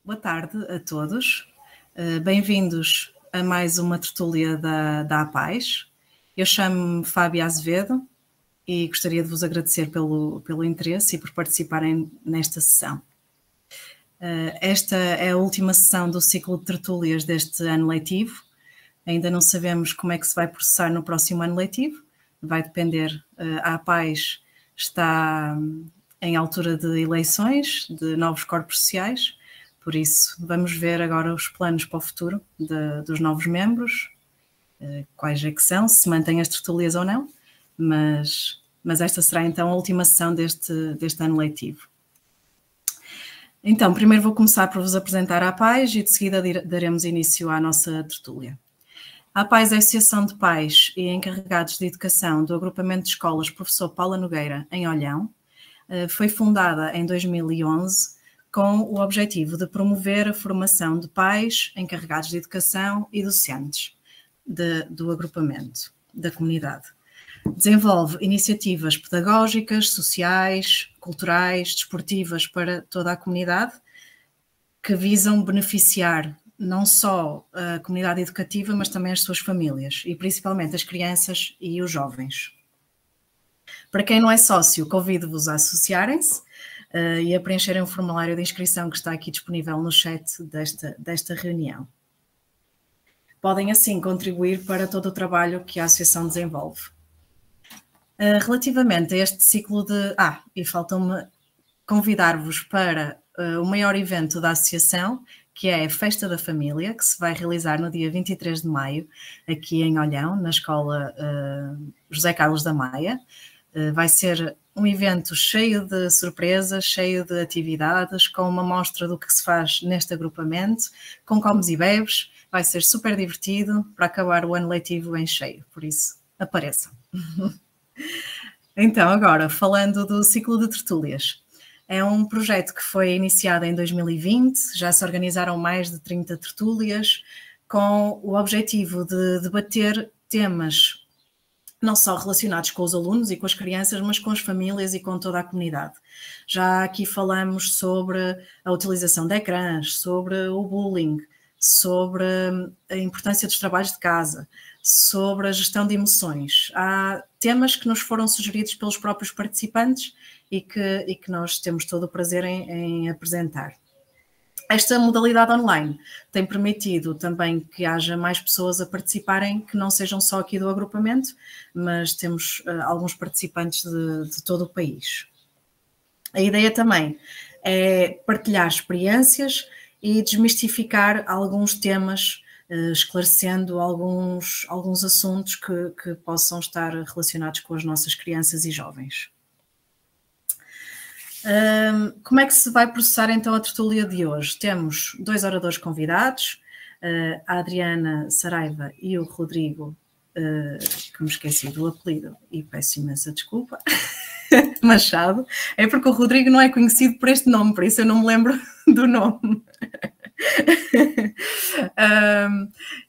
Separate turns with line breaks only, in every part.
Boa tarde a todos. Bem-vindos a mais uma tertúlia da APAES. Eu chamo-me Fábia Azevedo e gostaria de vos agradecer pelo interesse e por participarem nesta sessão. Esta é a última sessão do ciclo de tertúlias deste ano letivo. Ainda não sabemos como é que se vai processar no próximo ano letivo. Vai depender. A APAES está em altura de eleições, de novos corpos sociais. Por isso, vamos ver agora os planos para o futuro dos novos membros, quais é que são, se mantêm as tertúlias ou não, mas esta será então a última sessão deste ano letivo. Então, primeiro vou começar por vos apresentar a APAES e de seguida daremos início à nossa tertúlia. A APAES é a Associação de Pais e Encarregados de Educação do Agrupamento de Escolas Professor Paula Nogueira, em Olhão. Foi fundada em 2011 com o objetivo de promover a formação de pais, encarregados de educação e docentes do agrupamento, da comunidade. Desenvolve iniciativas pedagógicas, sociais, culturais, desportivas para toda a comunidade, que visam beneficiar não só a comunidade educativa, mas também as suas famílias, e principalmente as crianças e os jovens. Para quem não é sócio, convido-vos a associarem-se e a preencherem o formulário de inscrição que está aqui disponível no chat desta reunião. Podem assim contribuir para todo o trabalho que a Associação desenvolve. Relativamente a este ciclo de... e faltam-me convidar-vos para o maior evento da Associação, que é a Festa da Família, que se vai realizar no dia 23 de maio, aqui em Olhão, na Escola José Carlos da Maia. Vai ser um evento cheio de surpresas, cheio de atividades, com uma mostra do que se faz neste agrupamento, com comes e bebes. Vai ser super divertido para acabar o ano letivo em cheio, por isso apareçam. Então, agora, falando do ciclo de tertúlias. É um projeto que foi iniciado em 2020, já se organizaram mais de 30 tertúlias, com o objetivo de debater temas não só relacionados com os alunos e com as crianças, mas com as famílias e com toda a comunidade. Já aqui falamos sobre a utilização de ecrãs, sobre o bullying, sobre a importância dos trabalhos de casa, sobre a gestão de emoções. Há temas que nos foram sugeridos pelos próprios participantes e que nós temos todo o prazer em apresentar. Esta modalidade online tem permitido também que haja mais pessoas a participarem, que não sejam só aqui do agrupamento, mas temos alguns participantes de todo o país. A ideia também é partilhar experiências e desmistificar alguns temas, esclarecendo alguns assuntos que possam estar relacionados com as nossas crianças e jovens. Como é que se vai processar então a tertúlia de hoje? Temos 2 oradores convidados, a Adriana Saraiva e o Rodrigo, que me esqueci do apelido e peço imensa desculpa, Machado. É porque o Rodrigo não é conhecido por este nome, por isso eu não me lembro do nome.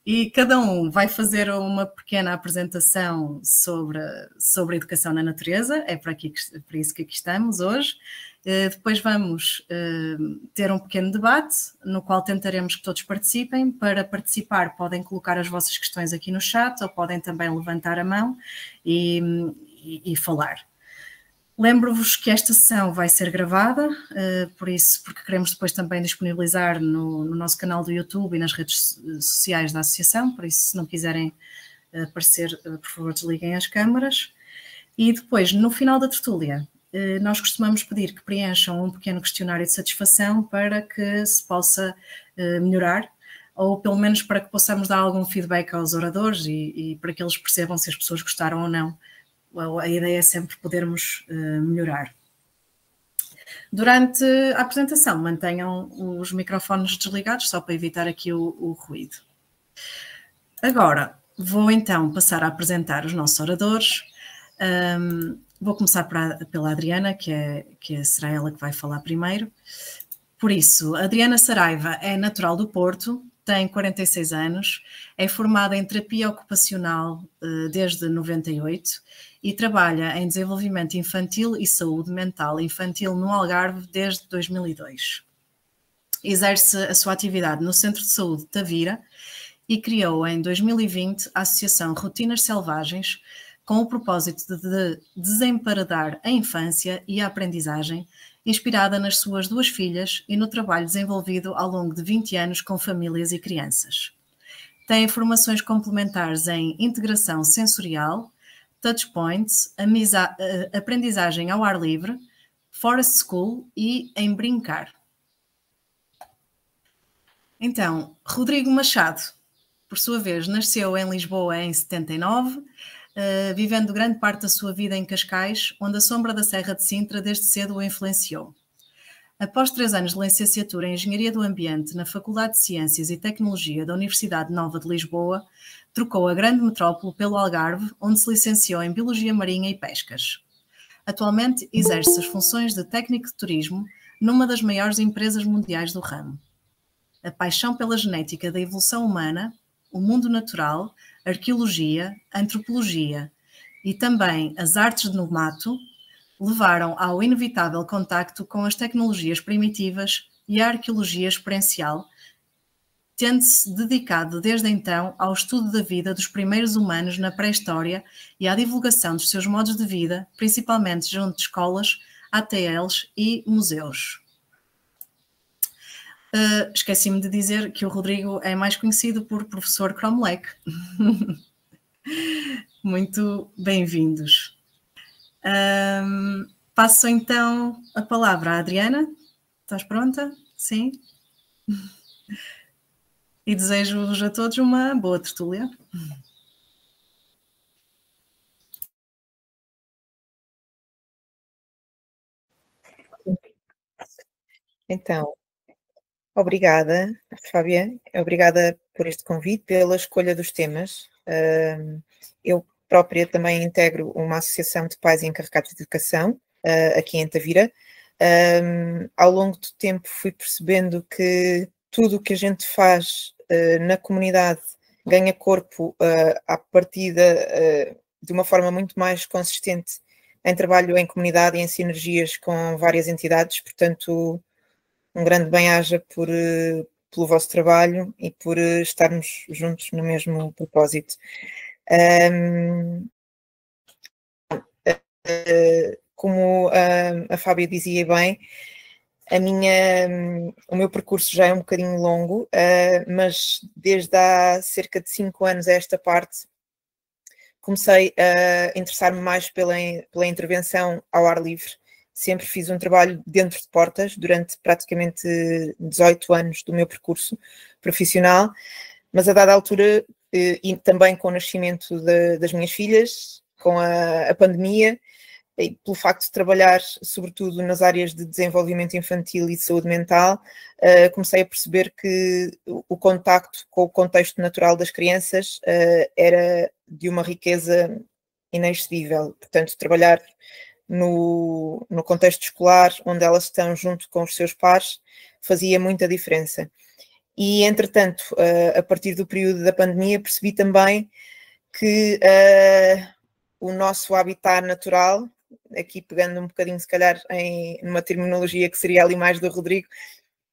E cada um vai fazer uma pequena apresentação sobre a educação na natureza, é por isso que aqui estamos hoje. Depois vamos ter um pequeno debate, no qual tentaremos que todos participem. Para participar podem colocar as vossas questões aqui no chat ou podem também levantar a mão e falar. Lembro-vos que esta sessão vai ser gravada, porque queremos depois também disponibilizar no nosso canal do YouTube e nas redes sociais da Associação, por isso se não quiserem aparecer, por favor desliguem as câmaras. E depois, no final da tertúlia, nós costumamos pedir que preencham um pequeno questionário de satisfação para que se possa melhorar, ou pelo menos para que possamos dar algum feedback aos oradores e para que eles percebam se as pessoas gostaram ou não. A ideia é sempre podermos melhorar. Durante a apresentação, mantenham os microfones desligados, só para evitar aqui o ruído. Agora, vou então passar a apresentar os nossos oradores. Vou começar pela Adriana, que será ela que vai falar primeiro. Por isso, a Adriana Saraiva é natural do Porto, tem 46 anos, é formada em terapia ocupacional desde 98 e trabalha em desenvolvimento infantil e saúde mental infantil no Algarve desde 2002. exerce a sua atividade no Centro de Saúde de Tavira e criou em 2020 a Associação Rotinas Selvagens, com o propósito de desemparedar a infância e a aprendizagem, inspirada nas suas 2 filhas e no trabalho desenvolvido ao longo de 20 anos com famílias e crianças. Tem formações complementares em integração sensorial, touchpoints, aprendizagem ao ar livre, forest school e em brincar. Então, Rodrigo Machado, por sua vez, nasceu em Lisboa em 79, vivendo grande parte da sua vida em Cascais, onde a sombra da Serra de Sintra desde cedo o influenciou. Após 3 anos de licenciatura em Engenharia do Ambiente na Faculdade de Ciências e Tecnologia da Universidade Nova de Lisboa, trocou a grande metrópole pelo Algarve, onde se licenciou em Biologia Marinha e Pescas. Atualmente exerce as funções de técnico de turismo numa das maiores empresas mundiais do ramo. A paixão pela genética da evolução humana, o mundo natural, arqueologia, antropologia e também as artes no mato levaram ao inevitável contacto com as tecnologias primitivas e a arqueologia experiencial, tendo-se dedicado desde então ao estudo da vida dos primeiros humanos na pré-história e à divulgação dos seus modos de vida, principalmente junto de escolas, ATLs e museus. Esqueci-me de dizer que o Rodrigo é mais conhecido por professor Cromlech. Muito bem-vindos. Passo então a palavra à Adriana. Estás pronta? Sim? E desejo-vos a todos uma boa tertúlia.
Então, obrigada, Fábia, obrigada por este convite, pela escolha dos temas. Eu própria também integro uma associação de pais encarregados de educação, aqui em Tavira. Ao longo do tempo fui percebendo que tudo o que a gente faz na comunidade ganha corpo à partida de uma forma muito mais consistente em trabalho em comunidade e em sinergias com várias entidades, portanto um grande bem-aja pelo vosso trabalho e por estarmos juntos no mesmo propósito. Como a Fábia dizia bem, o meu percurso já é um bocadinho longo, mas desde há cerca de 5 anos a esta parte comecei a interessar-me mais pela intervenção ao ar livre. Sempre fiz um trabalho dentro de portas durante praticamente 18 anos do meu percurso profissional, mas a dada altura, e também com o nascimento das minhas filhas, com a pandemia, e pelo facto de trabalhar sobretudo nas áreas de desenvolvimento infantil e de saúde mental, comecei a perceber que o contacto com o contexto natural das crianças era de uma riqueza inexcedível. Portanto, trabalhar no contexto escolar, onde elas estão junto com os seus pares, fazia muita diferença. E, entretanto, a partir do período da pandemia, percebi também que o nosso habitat natural, aqui pegando um bocadinho, se calhar, numa terminologia que seria ali mais do Rodrigo,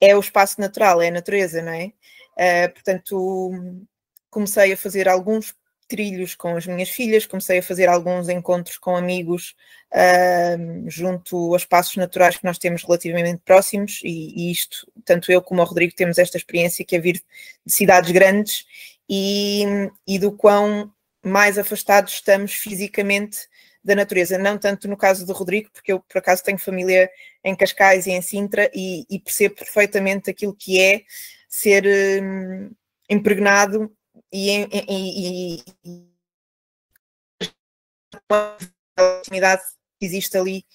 é o espaço natural, é a natureza, não é? Portanto, comecei a fazer alguns trilhos com as minhas filhas, comecei a fazer alguns encontros com amigos junto a espaços naturais que nós temos relativamente próximos, e isto, tanto eu como o Rodrigo temos esta experiência, que é vir de cidades grandes e do quão mais afastados estamos fisicamente da natureza. Não tanto no caso do Rodrigo, porque eu por acaso tenho família em Cascais e em Sintra e percebo perfeitamente aquilo que é ser impregnado e a proximidade que existe ali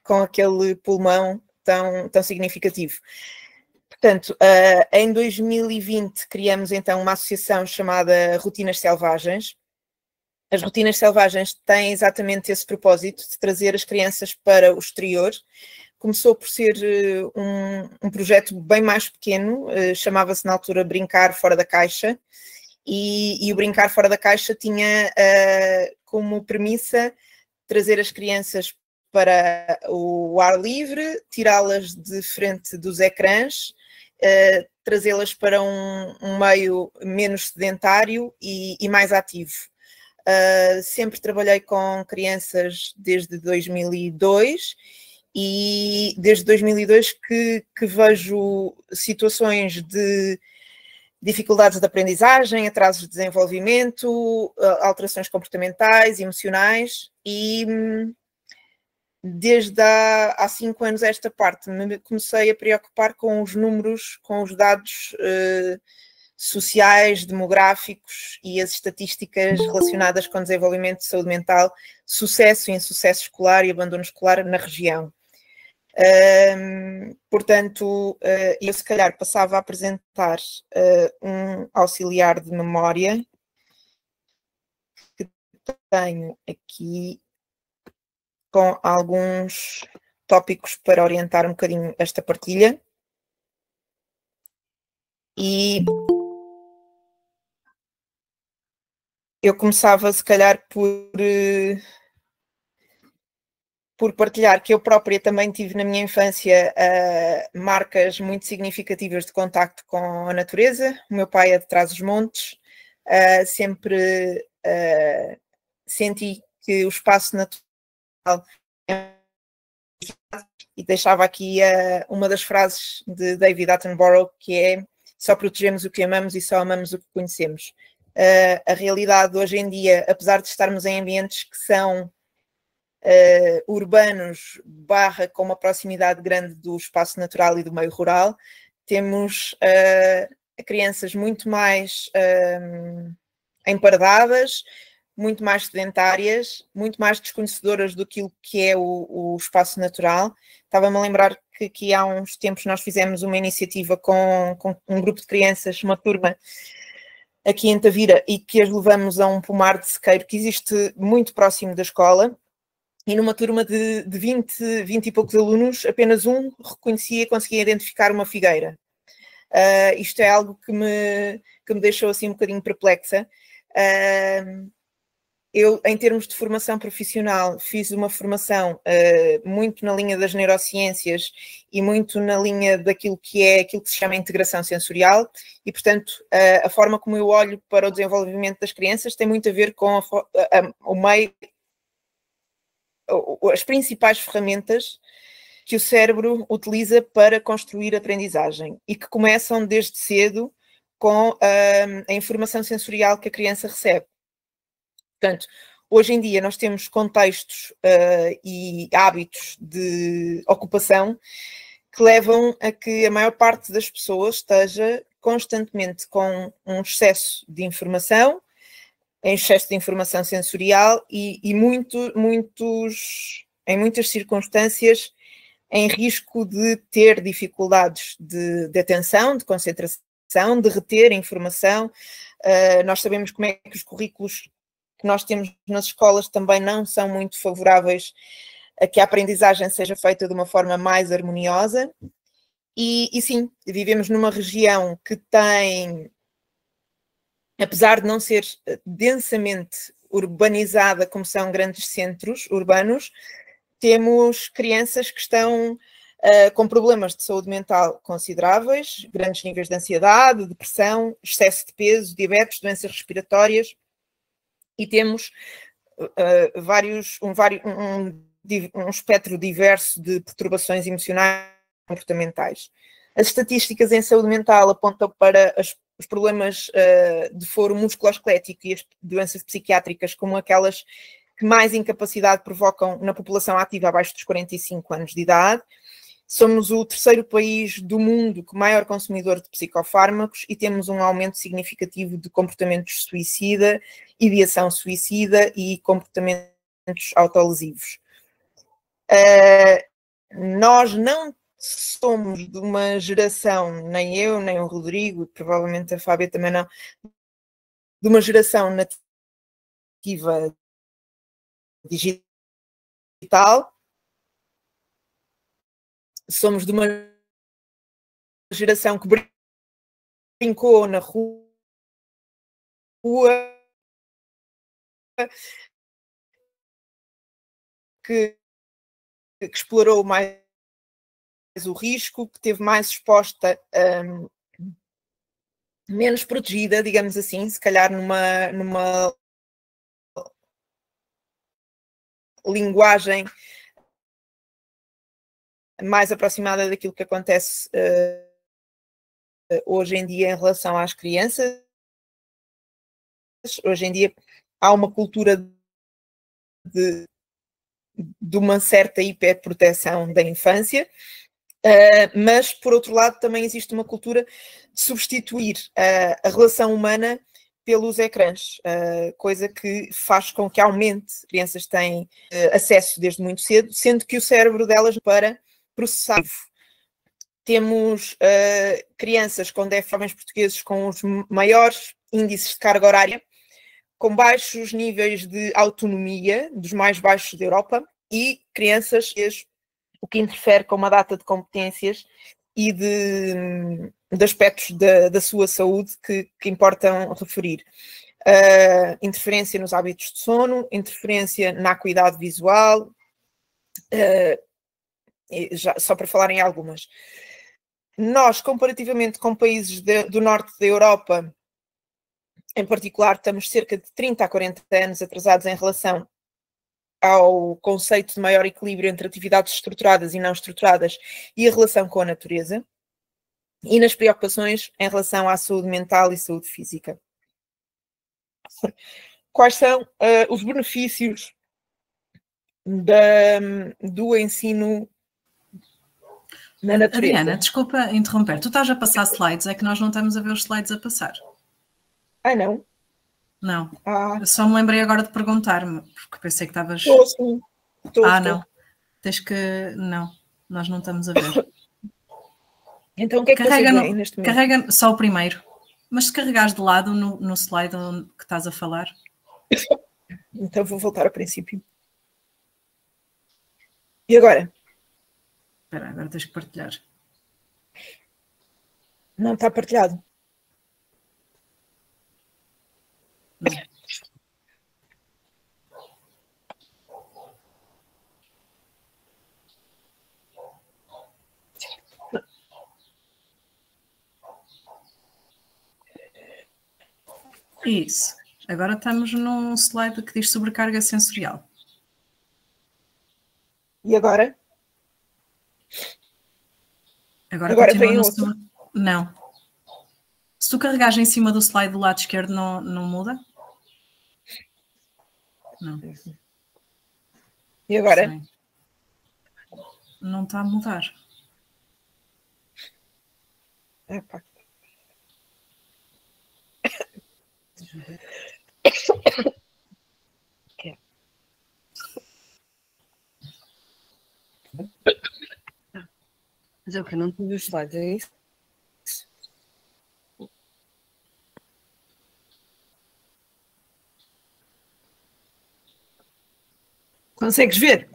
com aquele pulmão tão significativo. Portanto, em 2020 criamos então uma associação chamada Rotinas Selvagens. As Rotinas Selvagens têm exatamente esse propósito de trazer as crianças para o exterior. Começou por ser um projeto bem mais pequeno, chamava-se na altura Brincar Fora da Caixa, e o Brincar Fora da Caixa tinha como premissa trazer as crianças para o ar livre, tirá-las de frente dos ecrãs trazê-las para um meio menos sedentário e mais ativo. Sempre trabalhei com crianças desde 2002 e desde 2002 que vejo situações de dificuldades de aprendizagem, atrasos de desenvolvimento, alterações comportamentais, emocionais e desde há 5 anos esta parte me comecei a preocupar com os números, com os dados sociais, demográficos e as estatísticas relacionadas com desenvolvimento de saúde mental, sucesso e insucesso escolar e abandono escolar na região. Portanto, eu se calhar passava a apresentar um auxiliar de memória que tenho aqui com alguns tópicos para orientar um bocadinho esta partilha. E eu começava se calhar por partilhar que eu própria também tive na minha infância marcas muito significativas de contacto com a natureza. O meu pai é de Trás-os-Montes, sempre senti que o espaço natural e deixava aqui uma das frases de David Attenborough, que é: só protegemos o que amamos e só amamos o que conhecemos. A realidade hoje em dia, apesar de estarmos em ambientes que são urbanos / com uma proximidade grande do espaço natural e do meio rural, temos crianças muito mais empardadas, muito mais sedentárias, muito mais desconhecedoras do que é o espaço natural. Estava-me a lembrar que aqui há uns tempos nós fizemos uma iniciativa com um grupo de crianças, uma turma aqui em Tavira, e que as levamos a um pomar de sequeiro que existe muito próximo da escola. E numa turma de 20 e poucos alunos, apenas um reconhecia e conseguia identificar uma figueira. Isto é algo que me deixou assim um bocadinho perplexa. Eu, em termos de formação profissional, fiz uma formação muito na linha das neurociências e muito na linha daquilo que se chama integração sensorial e, portanto, a forma como eu olho para o desenvolvimento das crianças tem muito a ver com o meio, as principais ferramentas que o cérebro utiliza para construir aprendizagem e que começam desde cedo com a informação sensorial que a criança recebe. Portanto, hoje em dia nós temos contextos e hábitos de ocupação que levam a que a maior parte das pessoas esteja constantemente com um excesso de informação, em excesso de informação sensorial e em muitas circunstâncias em risco de ter dificuldades de atenção, de concentração, de reter informação. Nós sabemos como é que os currículos que nós temos nas escolas também não são muito favoráveis a que a aprendizagem seja feita de uma forma mais harmoniosa. E sim, vivemos numa região que tem, apesar de não ser densamente urbanizada como são grandes centros urbanos, temos crianças que estão com problemas de saúde mental consideráveis, grandes níveis de ansiedade, depressão, excesso de peso, diabetes, doenças respiratórias, e temos um espectro diverso de perturbações emocionais e comportamentais. As estatísticas em saúde mental apontam para os problemas de foro musculoesquelético e as doenças psiquiátricas como aquelas que mais incapacidade provocam na população ativa abaixo dos 45 anos de idade. Somos o terceiro país do mundo com maior consumidor de psicofármacos e temos um aumento significativo de comportamentos suicida, ideação suicida e comportamentos autolesivos. Nós não somos de uma geração, nem eu, nem o Rodrigo, provavelmente a Fábia também não, de uma geração nativa digital. Somos de uma geração que brincou na rua, que explorou mais o risco, que esteve mais exposta, menos protegida, digamos assim, se calhar numa linguagem mais aproximada daquilo que acontece hoje em dia em relação às crianças. Hoje em dia há uma cultura de uma certa hiperproteção da infância, mas, por outro lado, também existe uma cultura de substituir a relação humana pelos ecrãs, coisa que faz com que aumente. Crianças têm acesso desde muito cedo, sendo que o cérebro delas para processar. Temos crianças com déficit, jovens portugueses com os maiores índices de carga horária, com baixos níveis de autonomia, dos mais baixos da Europa, e crianças, o que interfere com uma data de competências e de aspectos da sua saúde que importam referir. Interferência nos hábitos de sono, interferência na acuidade visual, só para falar em algumas. Nós, comparativamente com países do norte da Europa, em particular, estamos cerca de 30 a 40 anos atrasados em relação ao conceito de maior equilíbrio entre atividades estruturadas e não estruturadas e a relação com a natureza, e nas preocupações em relação à saúde mental e saúde física. Quais são os benefícios do ensino na natureza?
Adriana, desculpa interromper. Tu estás a passar slides, é que nós não estamos a ver os slides a passar.
Ah, não?
Não. Eu só me lembrei agora de perguntar-me, porque pensei que estavas...
Estou, sim. Estou.
Não. Tens que... Não, nós não estamos a ver.
Então o que é que vocês veem neste momento?
Carrega só o primeiro. Mas se carregares de lado no slide que estás a falar...
Então vou voltar ao princípio. E agora?
Espera, agora tens que partilhar.
Não está partilhado.
Não. Isso. Agora estamos num slide que diz sobrecarga sensorial.
E agora?
Agora continua no seu... Não. Se tu carregares em cima do slide do lado esquerdo, não muda? Não.
E agora?
Sim. Não está a mudar.
Epá.
Mas é o que? Não tive os slides, é isso?
Consegues ver?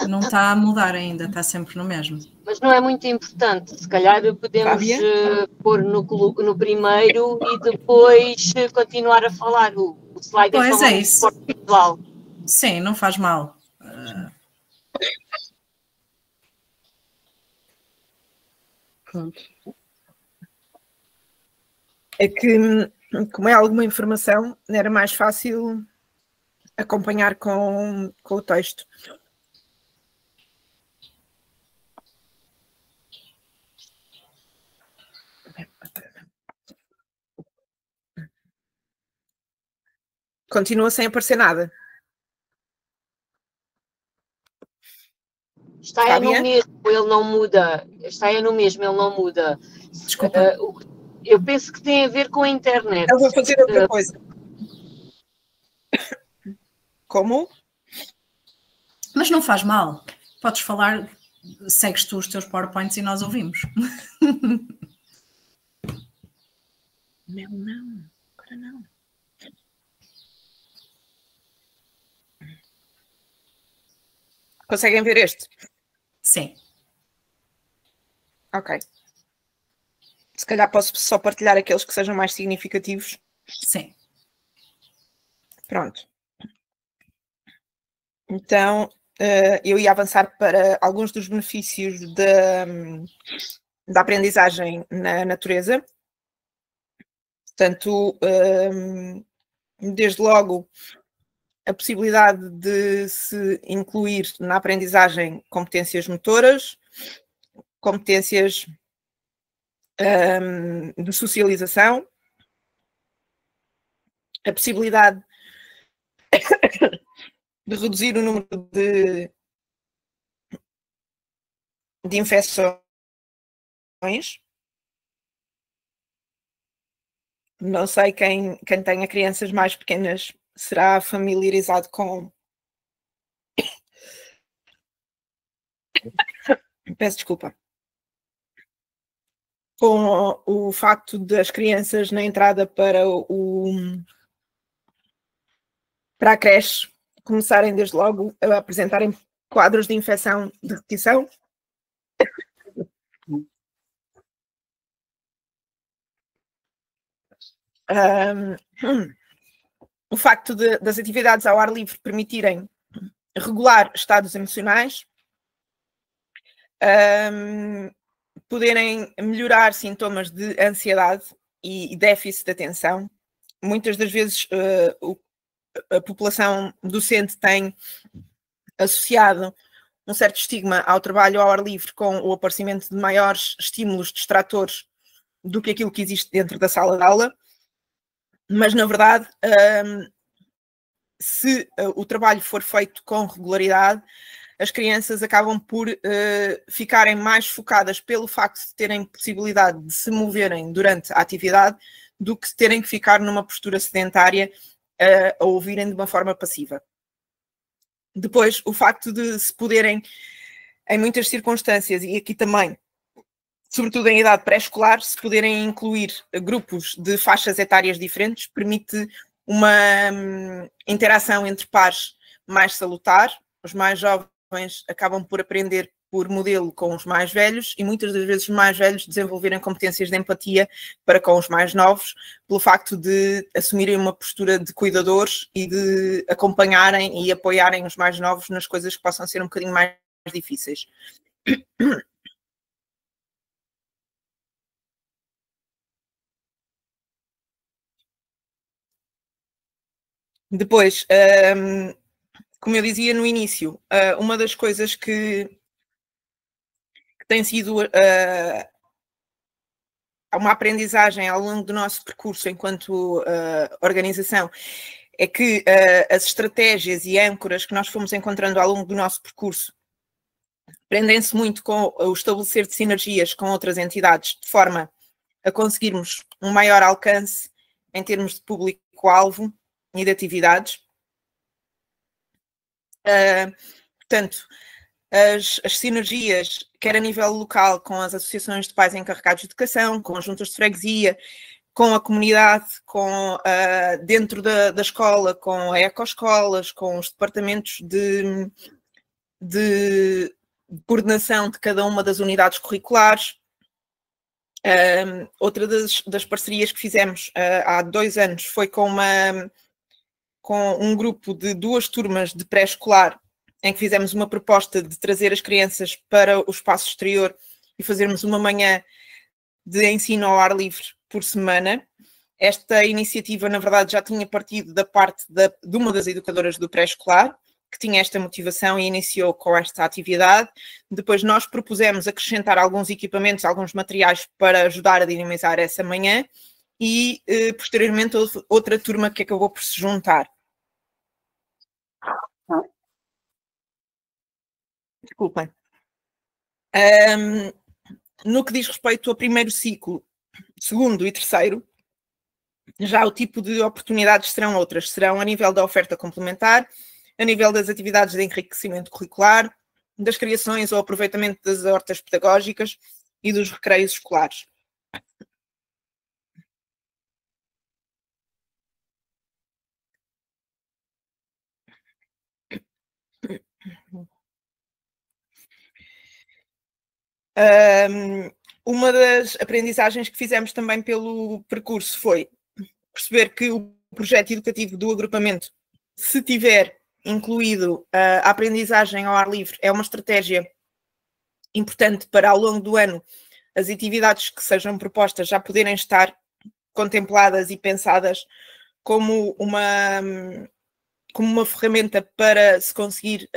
Não está a mudar ainda, está sempre no mesmo.
Mas não é muito importante. Se calhar podemos pôr no primeiro e depois continuar a falar. O slide
pois
é
é isso.
Visual.
Sim, não faz mal.
Pronto.
É que, como é alguma informação, era mais fácil acompanhar com o texto. Continua sem aparecer nada.
Está é no mesmo, ele não muda. Está é no mesmo, ele não muda.
Desculpa.
Eu penso que tem a ver com a internet.
Eu vou fazer outra coisa. Como?
Mas não faz mal. Podes falar, segues tu os teus PowerPoints e nós ouvimos.
Não. Agora não. Conseguem ver este?
Sim.
Ok. Se calhar posso só partilhar aqueles que sejam mais significativos.
Sim.
Pronto. Então, eu ia avançar para alguns dos benefícios da aprendizagem na natureza. Portanto, desde logo, a possibilidade de se incluir na aprendizagem competências motoras, competências de socialização, a possibilidade de reduzir o número de infecções. Não sei quem tenha crianças mais pequenas será familiarizado com... Peço desculpa. Com o facto das crianças na entrada para a creche começarem desde logo a apresentarem quadros de infecção de repetição. O facto das atividades ao ar livre permitirem regular estados emocionais, poderem melhorar sintomas de ansiedade e déficit de atenção. Muitas das vezes a população docente tem associado um certo estigma ao trabalho ao ar livre com o aparecimento de maiores estímulos distratores do que aquilo que existe dentro da sala de aula, mas na verdade, se o trabalho for feito com regularidade, as crianças acabam por ficarem mais focadas pelo facto de terem possibilidade de se moverem durante a atividade do que terem que ficar numa postura sedentária a ouvirem de uma forma passiva. Depois, o facto de se poderem, em muitas circunstâncias, e aqui também, sobretudo em idade pré-escolar, se poderem incluir grupos de faixas etárias diferentes, permite uma interação entre pares mais salutar. Os mais jovens acabam por aprender por modelo com os mais velhos e muitas das vezes os mais velhos desenvolverem competências de empatia para com os mais novos, pelo facto de assumirem uma postura de cuidadores e de acompanharem e apoiarem os mais novos nas coisas que possam ser um bocadinho mais difíceis. Depois, como eu dizia no início, uma das coisas que tem sido uma aprendizagem ao longo do nosso percurso enquanto organização é que as estratégias e âncoras que nós fomos encontrando ao longo do nosso percurso prendem-se muito com o estabelecer de sinergias com outras entidades, de forma a conseguirmos um maior alcance em termos de público-alvo e de atividades. Portanto, as sinergias, quer a nível local, com as associações de pais encarregados de educação, com as juntas de freguesia, com a comunidade, dentro da escola, com a ecoescolas, com os departamentos de coordenação de cada uma das unidades curriculares. Outra das parcerias que fizemos há 2 anos foi com um grupo de 2 turmas de pré-escolar, em que fizemos uma proposta de trazer as crianças para o espaço exterior e fazermos uma manhã de ensino ao ar livre por semana. Esta iniciativa, na verdade, já tinha partido da parte de uma das educadoras do pré-escolar, que tinha esta motivação e iniciou com esta atividade. Depois nós propusemos acrescentar alguns equipamentos, alguns materiais para ajudar a dinamizar essa manhã e, posteriormente, outra turma que acabou por se juntar. Desculpem. No que diz respeito ao primeiro ciclo, segundo e terceiro, já o tipo de oportunidades serão outras. Serão a nível da oferta complementar, a nível das atividades de enriquecimento curricular, das criações ou aproveitamento das hortas pedagógicas e dos recreios escolares. Uma das aprendizagens que fizemos também pelo percurso foi perceber que o projeto educativo do agrupamento, se tiver incluído a aprendizagem ao ar livre, é uma estratégia importante para, ao longo do ano, as atividades que sejam propostas já poderem estar contempladas e pensadas como uma ferramenta para se conseguir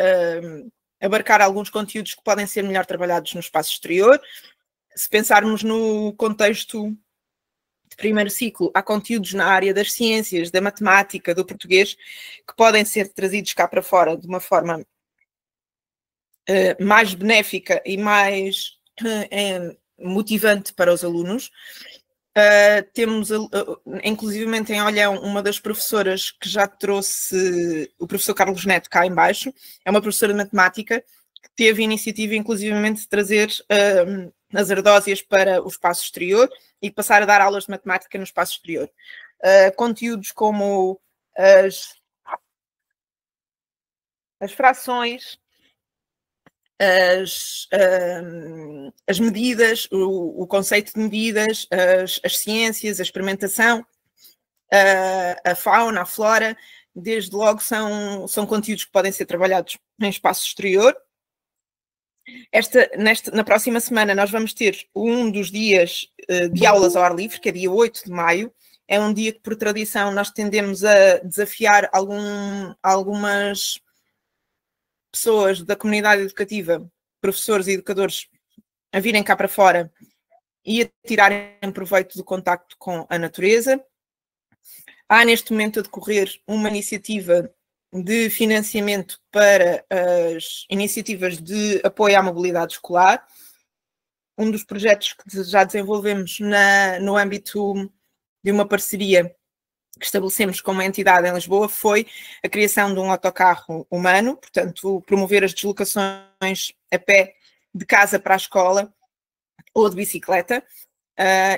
abarcar alguns conteúdos que podem ser melhor trabalhados no espaço exterior. Se pensarmos no contexto de primeiro ciclo, há conteúdos na área das ciências, da matemática, do português, que podem ser trazidos cá para fora de uma forma mais benéfica e mais motivante para os alunos. Temos, inclusivamente em Olhão, uma das professoras que já trouxe, o professor Carlos Neto, cá em baixo, é uma professora de matemática, que teve a iniciativa, inclusivamente, de trazer as ardósias para o espaço exterior e passar a dar aulas de matemática no espaço exterior. Conteúdos como as frações, as medidas, o conceito de medidas, as ciências, a experimentação, a fauna, a flora, desde logo são conteúdos que podem ser trabalhados em espaço exterior. Na próxima semana nós vamos ter um dos dias de aulas ao ar livre, que é dia 8 de maio. É um dia que, por tradição, nós tendemos a desafiar algumas pessoas da comunidade educativa, professores e educadores, a virem cá para fora e a tirarem proveito do contacto com a natureza. Há neste momento a decorrer uma iniciativa de financiamento para as iniciativas de apoio à mobilidade escolar. Um dos projetos que já desenvolvemos no âmbito de uma parceria que estabelecemos com uma entidade em Lisboa foi a criação de um autocarro humano, portanto, promover as deslocações a pé de casa para a escola ou de bicicleta,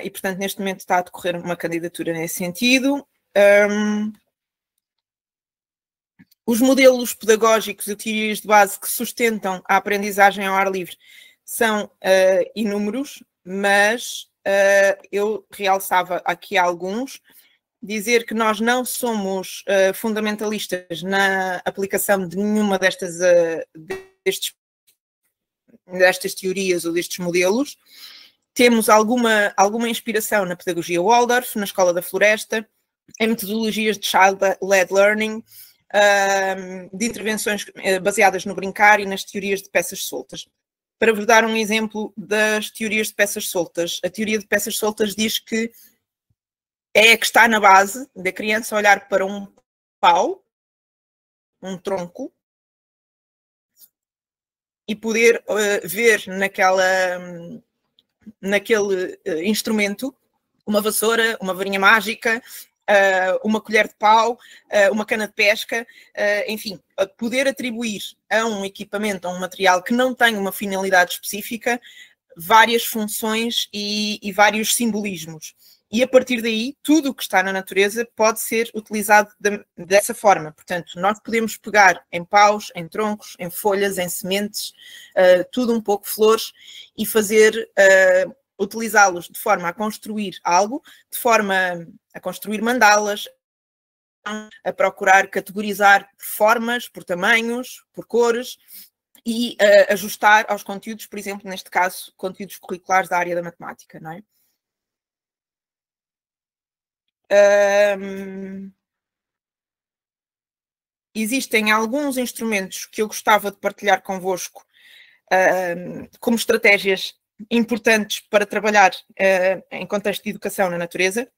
e, portanto, neste momento está a decorrer uma candidatura nesse sentido. Os modelos pedagógicos e teorias de base que sustentam a aprendizagem ao ar livre são inúmeros, mas eu realçava aqui alguns. Dizer que nós não somos fundamentalistas na aplicação de nenhuma destas teorias ou destes modelos. Temos alguma inspiração na pedagogia Waldorf, na Escola da Floresta, em metodologias de Child-Led Learning, de intervenções baseadas no brincar e nas teorias de peças soltas. Para vos dar um exemplo das teorias de peças soltas, a teoria de peças soltas diz que é a que está na base da criança olhar para um pau, um tronco, e poder ver naquele instrumento uma vassoura, uma varinha mágica, uma colher de pau, uma cana de pesca, enfim, poder atribuir a um equipamento, a um material que não tem uma finalidade específica, várias funções e vários simbolismos. E a partir daí, tudo o que está na natureza pode ser utilizado dessa forma. Portanto, nós podemos pegar em paus, em troncos, em folhas, em sementes, tudo um pouco flores, e fazer, utilizá-los de forma a construir algo, de forma a construir mandalas, a procurar categorizar por formas, por tamanhos, por cores, e ajustar aos conteúdos, por exemplo, neste caso, conteúdos curriculares da área da matemática, não é? Existem alguns instrumentos que eu gostava de partilhar convosco como estratégias importantes para trabalhar em contexto de educação na natureza.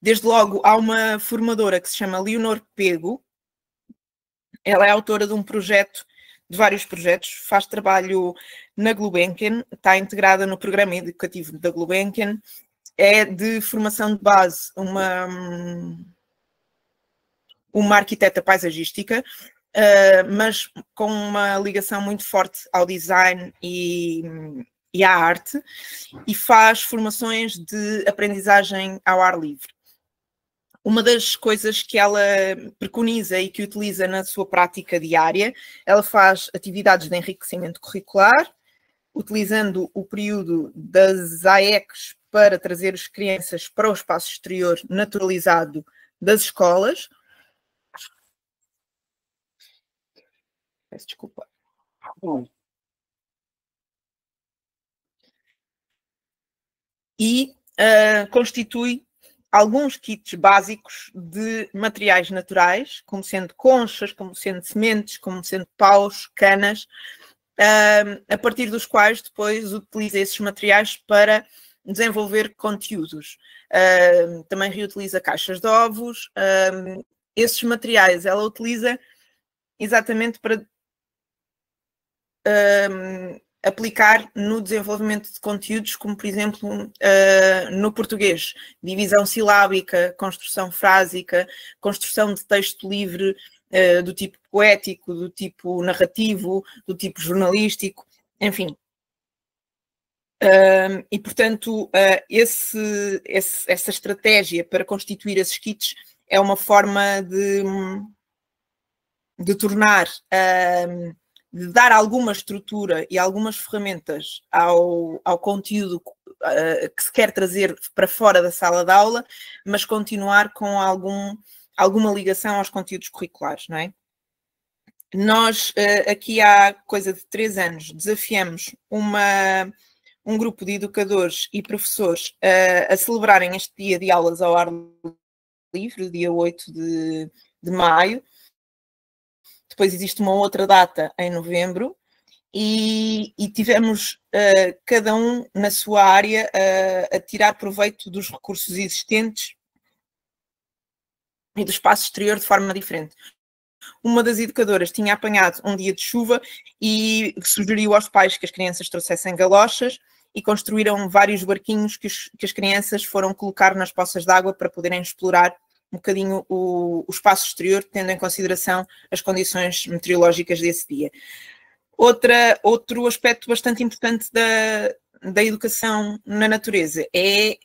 Desde logo, há uma formadora que se chama Leonor Pego. Ela é autora de de vários projetos, faz trabalho na Gulbenkian, está integrada no programa educativo da Gulbenkian, é de formação de base uma arquiteta paisagística, mas com uma ligação muito forte ao design e à arte, e faz formações de aprendizagem ao ar livre. Uma das coisas que ela preconiza e que utiliza na sua prática diária, ela faz atividades de enriquecimento curricular, utilizando o período das AECs para trazer as crianças para o espaço exterior naturalizado das escolas. Peço desculpa. E constitui alguns kits básicos de materiais naturais, como sendo conchas, como sendo sementes, como sendo paus, canas, a partir dos quais depois utiliza esses materiais para desenvolver conteúdos. Também reutiliza caixas de ovos. Esses materiais ela utiliza exatamente para aplicar no desenvolvimento de conteúdos, como por exemplo no português, divisão silábica, construção frásica, construção de texto livre do tipo poético, do tipo narrativo, do tipo jornalístico, enfim. E portanto essa estratégia para constituir esses kits é uma forma de tornar de dar alguma estrutura e algumas ferramentas ao conteúdo que se quer trazer para fora da sala de aula, mas continuar com alguma ligação aos conteúdos curriculares, não é? Nós, aqui há coisa de 3 anos, desafiamos um grupo de educadores e professores a celebrarem este dia de aulas ao ar livre, dia 8 de maio. Depois existe uma outra data em novembro e tivemos cada um na sua área a tirar proveito dos recursos existentes e do espaço exterior de forma diferente. Uma das educadoras tinha apanhado um dia de chuva e sugeriu aos pais que as crianças trouxessem galochas e construíram vários barquinhos que as crianças foram colocar nas poças de água para poderem explorar um bocadinho o espaço exterior, tendo em consideração as condições meteorológicas desse dia. Outro aspecto bastante importante da educação na natureza é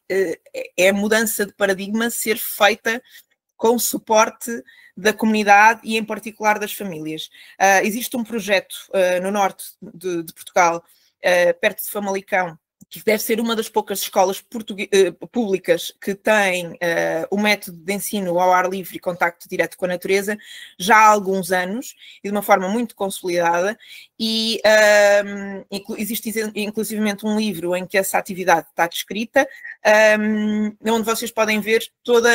a mudança de paradigma ser feita com o suporte da comunidade e, em particular, das famílias. Existe um projeto no norte de Portugal, perto de Famalicão, que deve ser uma das poucas escolas públicas que tem o método de ensino ao ar livre e contacto direto com a natureza já há alguns anos e de uma forma muito consolidada, e existe inclusivamente um livro em que essa atividade está descrita, onde vocês podem ver toda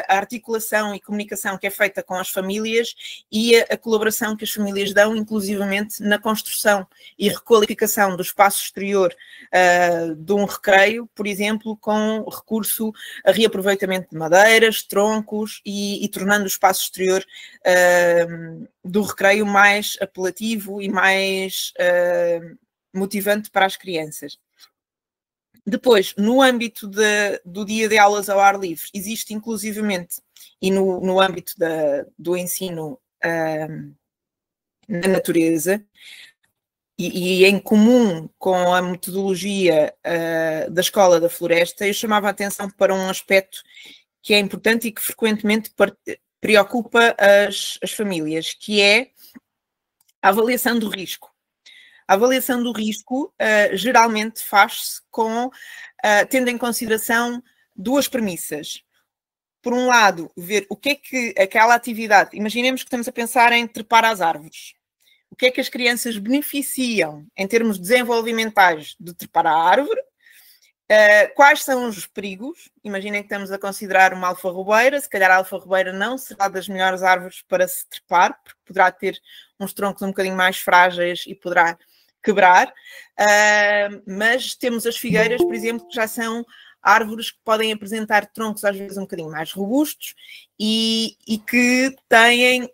a articulação e comunicação que é feita com as famílias e a colaboração que as famílias dão, inclusivamente na construção e requalificação do espaço exterior de um recreio, por exemplo, com recurso a reaproveitamento de madeiras, troncos e tornando o espaço exterior do recreio mais apelativo e mais motivante para as crianças. Depois, no âmbito do dia de aulas ao ar livre, existe inclusivamente, e no âmbito do ensino na natureza, e em comum com a metodologia da Escola da Floresta, eu chamava a atenção para um aspecto que é importante e que frequentemente preocupa as famílias, que é a avaliação do risco. A avaliação do risco geralmente faz-se tendo em consideração duas premissas. Por um lado, ver o que é que aquela atividade... Imaginemos que estamos a pensar em trepar às árvores. O que é que as crianças beneficiam em termos desenvolvimentais de trepar à árvore? Quais são os perigos? Imaginem que estamos a considerar uma alfarrobeira. Se calhar a alfarrobeira não será das melhores árvores para se trepar, porque poderá ter uns troncos um bocadinho mais frágeis e poderá quebrar. Mas temos as figueiras, por exemplo, que já são árvores que podem apresentar troncos às vezes um bocadinho mais robustos e que têm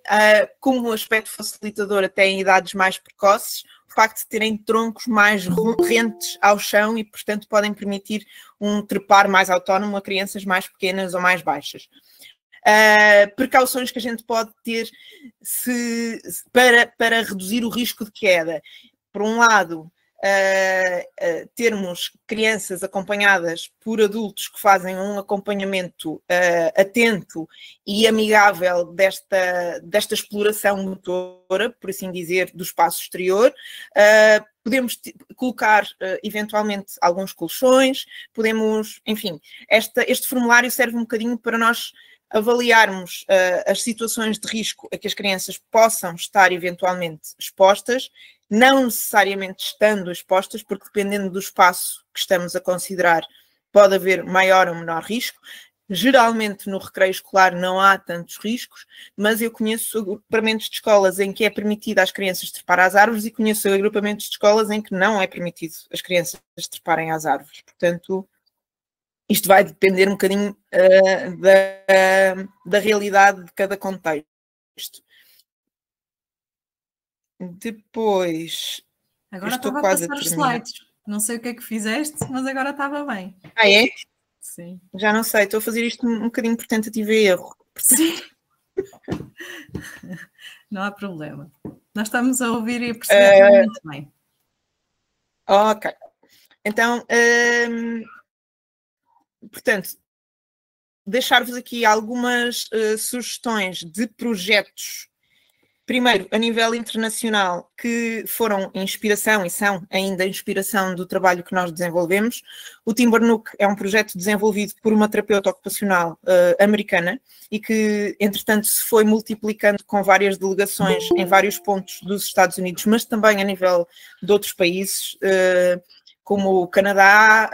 como aspecto facilitador até em idades mais precoces o facto de terem troncos mais rentes ao chão e, portanto, podem permitir um trepar mais autónomo a crianças mais pequenas ou mais baixas. Precauções que a gente pode ter para reduzir o risco de queda. Por um lado, termos crianças acompanhadas por adultos que fazem um acompanhamento atento e amigável desta exploração motora, por assim dizer, do espaço exterior. Podemos colocar, eventualmente, alguns colchões, podemos, enfim, este formulário serve um bocadinho para nós avaliarmos as situações de risco a que as crianças possam estar eventualmente expostas, não necessariamente estando expostas, porque dependendo do espaço que estamos a considerar, pode haver maior ou menor risco. Geralmente no recreio escolar não há tantos riscos, mas eu conheço agrupamentos de escolas em que é permitido às crianças trepar às árvores e conheço agrupamentos de escolas em que não é permitido as crianças treparem às árvores. Portanto, isto vai depender um bocadinho da realidade de cada contexto. Depois,
agora estava a passar os slides. Não sei o que é que fizeste, mas agora estava bem.
Ah, é?
Sim.
Já não sei, estou a fazer isto um bocadinho por tentativa e erro.
Sim. Não há problema. Nós estamos a ouvir e a perceber muito bem.
Ok. Então, portanto, deixar-vos aqui algumas sugestões de projetos. Primeiro, a nível internacional, que foram inspiração e são ainda inspiração do trabalho que nós desenvolvemos. O Timbernook é um projeto desenvolvido por uma terapeuta ocupacional americana e que, entretanto, se foi multiplicando com várias delegações em vários pontos dos Estados Unidos, mas também a nível de outros países, como o Canadá,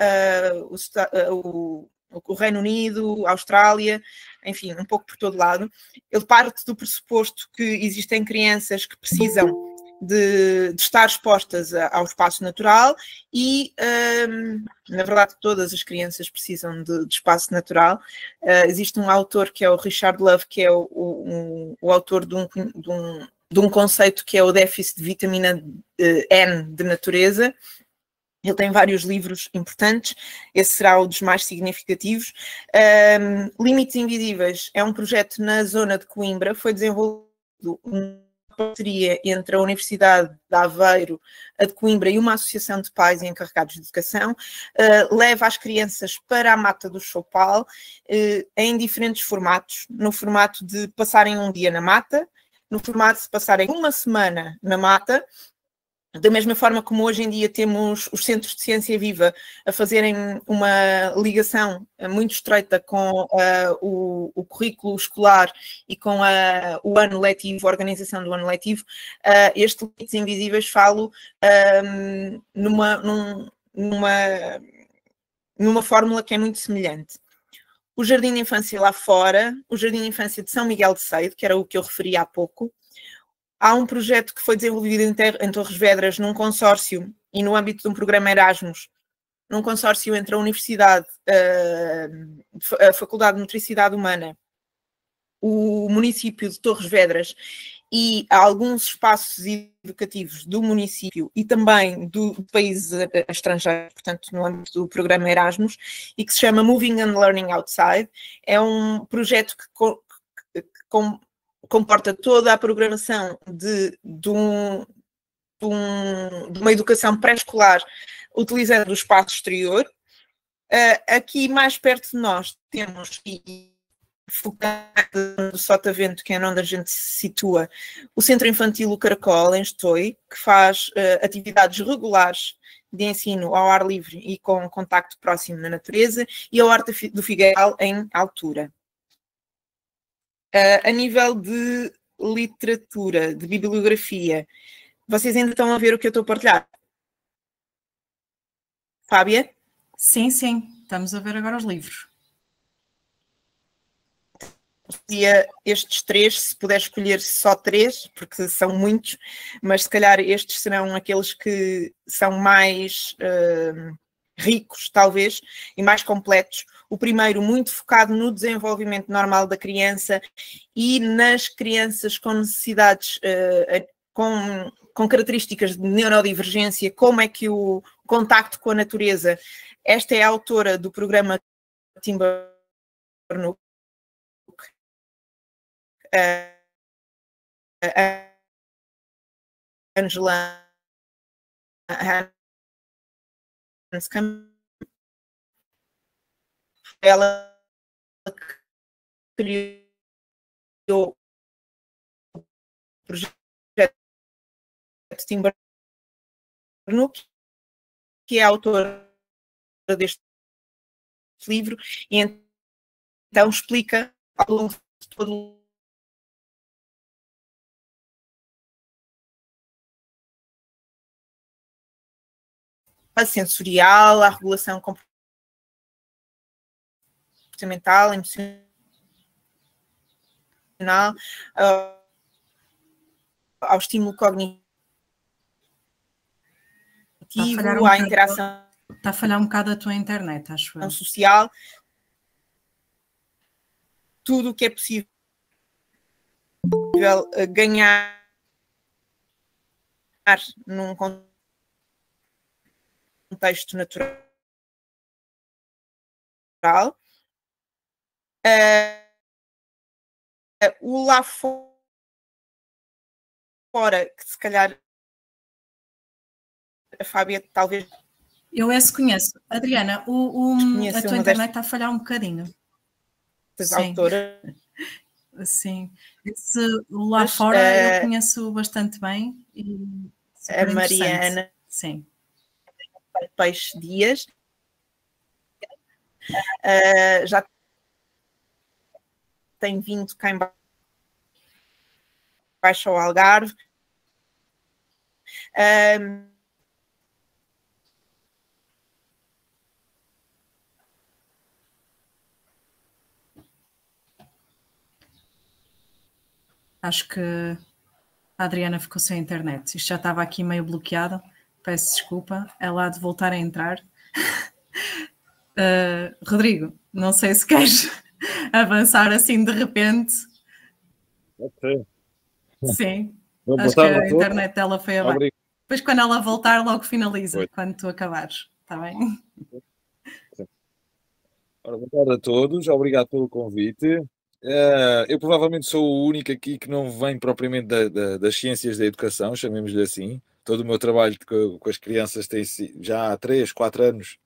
o Reino Unido, a Austrália, enfim, um pouco por todo lado. Ele parte do pressuposto que existem crianças que precisam de estar expostas ao espaço natural e, na verdade, todas as crianças precisam de espaço natural. Existe um autor que é o Richard Love, que é o autor de um conceito que é o déficit de vitamina N de natureza. Ele tem vários livros importantes, esse será um dos mais significativos. Limites Invisíveis é um projeto na zona de Coimbra, foi desenvolvido uma parceria entre a Universidade de Aveiro, a de Coimbra e uma associação de pais e encarregados de educação. Leva as crianças para a Mata do Choupal em diferentes formatos, no formato de passarem um dia na mata, no formato de passarem uma semana na mata. Da mesma forma como hoje em dia temos os centros de ciência viva a fazerem uma ligação muito estreita com o currículo escolar e com o ano letivo, a organização do ano letivo, este Limites Invisíveis falo numa fórmula que é muito semelhante. O Jardim de Infância lá fora, o Jardim de Infância de São Miguel de Cedo, que era o que eu referi há pouco. Há um projeto que foi desenvolvido em Torres Vedras num consórcio e no âmbito de um programa Erasmus, num consórcio entre a Universidade, a Faculdade de Motricidade Humana, o município de Torres Vedras e alguns espaços educativos do município e também do país estrangeiro, portanto, no âmbito do programa Erasmus, e que se chama Moving and Learning Outside. É um projeto que comporta toda a programação de uma educação pré-escolar utilizando o espaço exterior. Aqui mais perto de nós temos, e focado no Sotavento, que é onde a gente se situa, o Centro Infantil O Caracol, em Estoi, que faz atividades regulares de ensino ao ar livre e com contacto próximo na natureza, e a Horta do Figueiral em Altura. A nível de literatura, de bibliografia, vocês ainda estão a ver o que eu estou a partilhar? Fábia?
Sim, sim. Estamos a ver agora os livros.
E estes três, se puder escolher só três, porque são muitos, mas se calhar estes serão aqueles que são mais ricos, talvez, e mais completos. O primeiro, muito focado no desenvolvimento normal da criança e nas crianças com necessidades, com características de neurodivergência, como é que o contacto com a natureza. Esta é a autora do programa Timbernook, Angela Hanscom. Ela criou o projeto Timbernook, que é a autora deste livro, e então explica ao longo de todo a sensorial, a regulação comportamental, emocional, ao estímulo cognitivo, à interação.
Está a falhar um bocado a tua internet, acho eu.
Social, tudo o que é possível ganhar num contexto natural. O lá fora, que se calhar a Fábia talvez...
Eu esse conheço. Adriana, a tua internet está a falhar um bocadinho.
Sim. Autoras.
Sim. Esse lá fora eu conheço bastante bem. E
a Mariana.
Sim.
Peixe Dias. Já tem vindo cá embaixo ao Algarve.
Acho que a Adriana ficou sem internet. Isto já estava aqui meio bloqueado. Peço desculpa. Ela há de voltar a entrar. Rodrigo, não sei se queres avançar assim de repente.
Ok.
Sim. Acho que a internet dela foi abaixo. Depois, quando ela voltar, logo finaliza. Quando tu acabares. Está bem?
Ora, boa tarde a todos. Obrigado pelo convite. Eu provavelmente sou o único aqui que não vem propriamente das ciências da educação, chamemos-lhe assim. Todo o meu trabalho com as crianças tem sido, já há 3, 4 anos,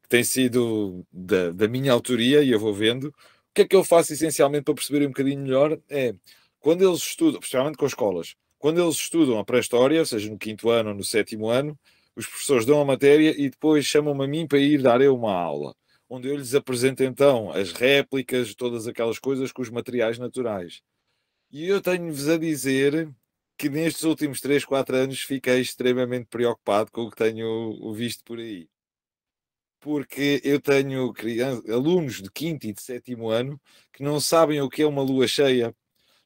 que tem sido da minha autoria, e eu vou vendo. O que é que eu faço essencialmente para perceber um bocadinho melhor? É, quando eles estudam, especialmente com escolas, quando eles estudam a pré-história, seja no 5º ano ou no 7º ano, os professores dão a matéria e depois chamam-me a mim para ir dar eu uma aula, onde eu lhes apresento então as réplicas, todas aquelas coisas com os materiais naturais. E eu tenho-vos a dizer que nestes últimos 3, 4 anos fiquei extremamente preocupado com o que tenho visto por aí. Porque eu tenho alunos de 5º e de 7º ano que não sabem o que é uma lua cheia,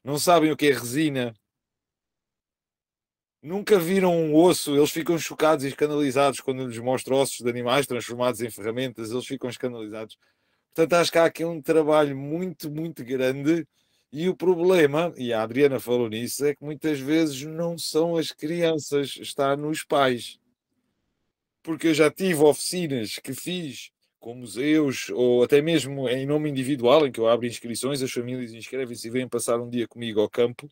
não sabem o que é resina, nunca viram um osso, eles ficam chocados e escandalizados quando eu lhes mostro ossos de animais transformados em ferramentas, eles ficam escandalizados. Portanto, acho que há aqui um trabalho muito, muito grande, e o problema, e a Adriana falou nisso, é que muitas vezes não são as crianças, está nos pais. Porque eu já tive oficinas que fiz com museus, ou até mesmo em nome individual, em que eu abro inscrições, as famílias inscrevem-se e vêm passar um dia comigo ao campo,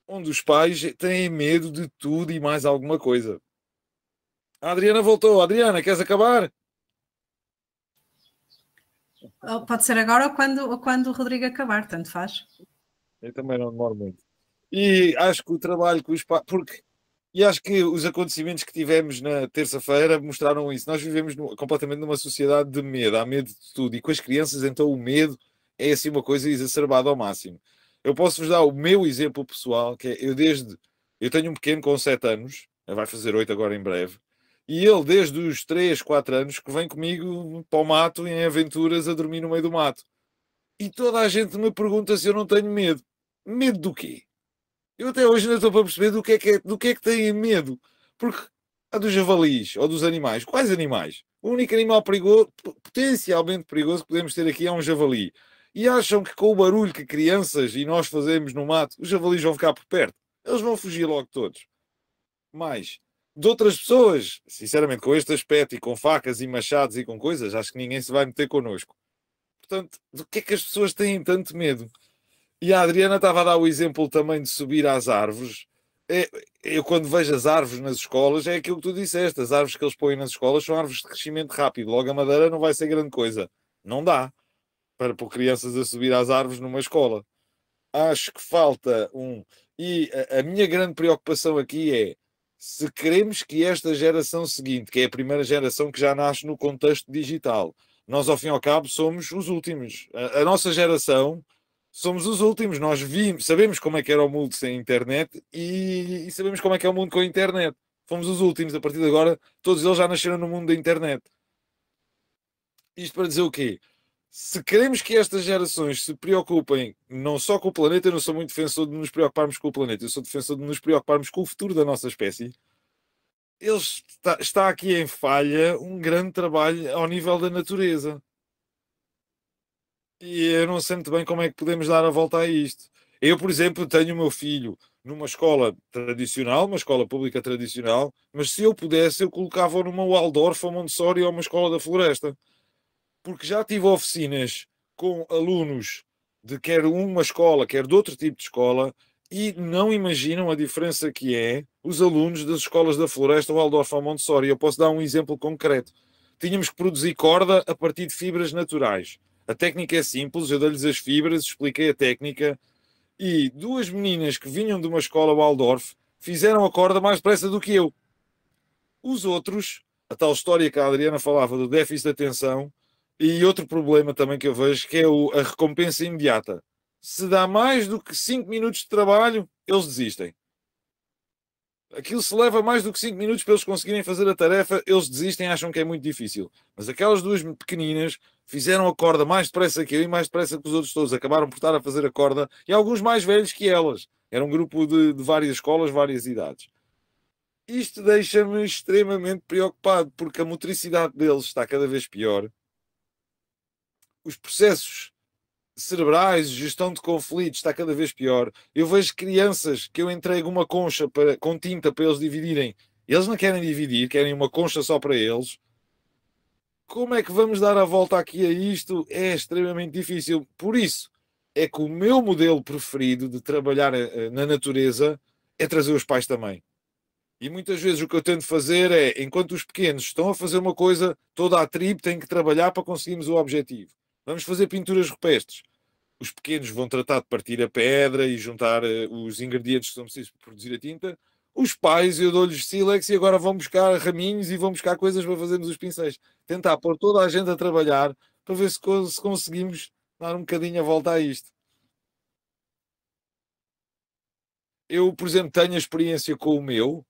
onde os pais têm medo de tudo e mais alguma coisa. A Adriana voltou. Adriana, queres acabar?
Pode ser agora ou quando o Rodrigo acabar, tanto faz.
Eu também não demoro muito. E acho que o trabalho com os pais... E acho que os acontecimentos que tivemos na terça-feira mostraram isso. Nós vivemos completamente numa sociedade de medo. Há medo de tudo. E com as crianças, então, o medo é assim uma coisa exacerbada ao máximo. Eu posso-vos dar o meu exemplo pessoal, que é eu tenho um pequeno com 7 anos, vai fazer 8 agora em breve, e ele desde os 3, 4 anos que vem comigo para o mato, em aventuras, a dormir no meio do mato. E toda a gente me pergunta se eu não tenho medo. Medo do quê? Eu até hoje ainda estou para perceber do que é que têm medo. Porque a dos javalis ou dos animais. Quais animais? O único animal perigoso, potencialmente perigoso que podemos ter aqui é um javali. E acham que com o barulho que crianças e nós fazemos no mato, os javalis vão ficar por perto. Eles vão fugir logo todos. Mas de outras pessoas, sinceramente, com este aspecto e com facas e machados e com coisas, acho que ninguém se vai meter connosco. Portanto, do que é que as pessoas têm tanto medo? E a Adriana estava a dar o exemplo também de subir às árvores. Eu, quando vejo as árvores nas escolas, é aquilo que tu disseste. As árvores que eles põem nas escolas são árvores de crescimento rápido. Logo, a madeira não vai ser grande coisa. Não dá para pôr crianças a subir às árvores numa escola. Acho que falta um... E a minha grande preocupação aqui é, se queremos que esta geração seguinte, que é a primeira geração que já nasce no contexto digital, nós, ao fim e ao cabo, somos os últimos. A nossa geração... somos os últimos. Nós vimos, sabemos como é que era o mundo sem internet e sabemos como é que é o mundo com a internet. Fomos os últimos. A partir de agora, todos eles já nasceram no mundo da internet. Isto para dizer o quê? Se queremos que estas gerações se preocupem não só com o planeta, eu não sou muito defensor de nos preocuparmos com o planeta, eu sou defensor de nos preocuparmos com o futuro da nossa espécie. Está aqui em falha um grande trabalho ao nível da natureza. E eu não sei muito bem como é que podemos dar a volta a isto. Eu, por exemplo, tenho o meu filho numa escola tradicional, uma escola pública tradicional, mas se eu pudesse, eu colocava-o numa Waldorf ou Montessori ou uma escola da floresta. Porque já tive oficinas com alunos de quer uma escola, quer de outro tipo de escola, e não imaginam a diferença que é os alunos das escolas da floresta ou Waldorf ou Montessori. Eu posso dar um exemplo concreto. Tínhamos que produzir corda a partir de fibras naturais. A técnica é simples, eu dei-lhes as fibras, expliquei a técnica, e duas meninas que vinham de uma escola Waldorf fizeram a corda mais depressa do que eu. Os outros, a tal história que a Adriana falava do déficit de atenção, e outro problema também que eu vejo, que é a recompensa imediata. Se dá mais do que 5 minutos de trabalho, eles desistem. Aquilo se leva mais do que 5 minutos para eles conseguirem fazer a tarefa, eles desistem, acham que é muito difícil. Mas aquelas duas pequeninas fizeram a corda mais depressa que eu e mais depressa que os outros todos. Acabaram por estar a fazer a corda, e alguns mais velhos que elas. Era um grupo de várias escolas, várias idades. Isto deixa-me extremamente preocupado, porque a motricidade deles está cada vez pior. Os processos cerebrais, gestão de conflitos está cada vez pior. Eu vejo crianças que eu entrego uma concha com tinta para eles dividirem. Eles não querem dividir, querem uma concha só para eles. Como é que vamos dar a volta aqui a isto? É extremamente difícil. Por isso, é que o meu modelo preferido de trabalhar na natureza é trazer os pais também. E muitas vezes o que eu tento fazer é, enquanto os pequenos estão a fazer uma coisa, toda a tribo tem que trabalhar para conseguirmos o objetivo. Vamos fazer pinturas rupestres. Os pequenos vão tratar de partir a pedra e juntar os ingredientes que são precisos para produzir a tinta. Os pais, eu dou-lhes sílex e agora vão buscar raminhos e vão buscar coisas para fazermos os pincéis. Tentar pôr toda a gente a trabalhar para ver se conseguimos dar um bocadinho a volta a isto. Eu, por exemplo, tenho a experiência com o meu,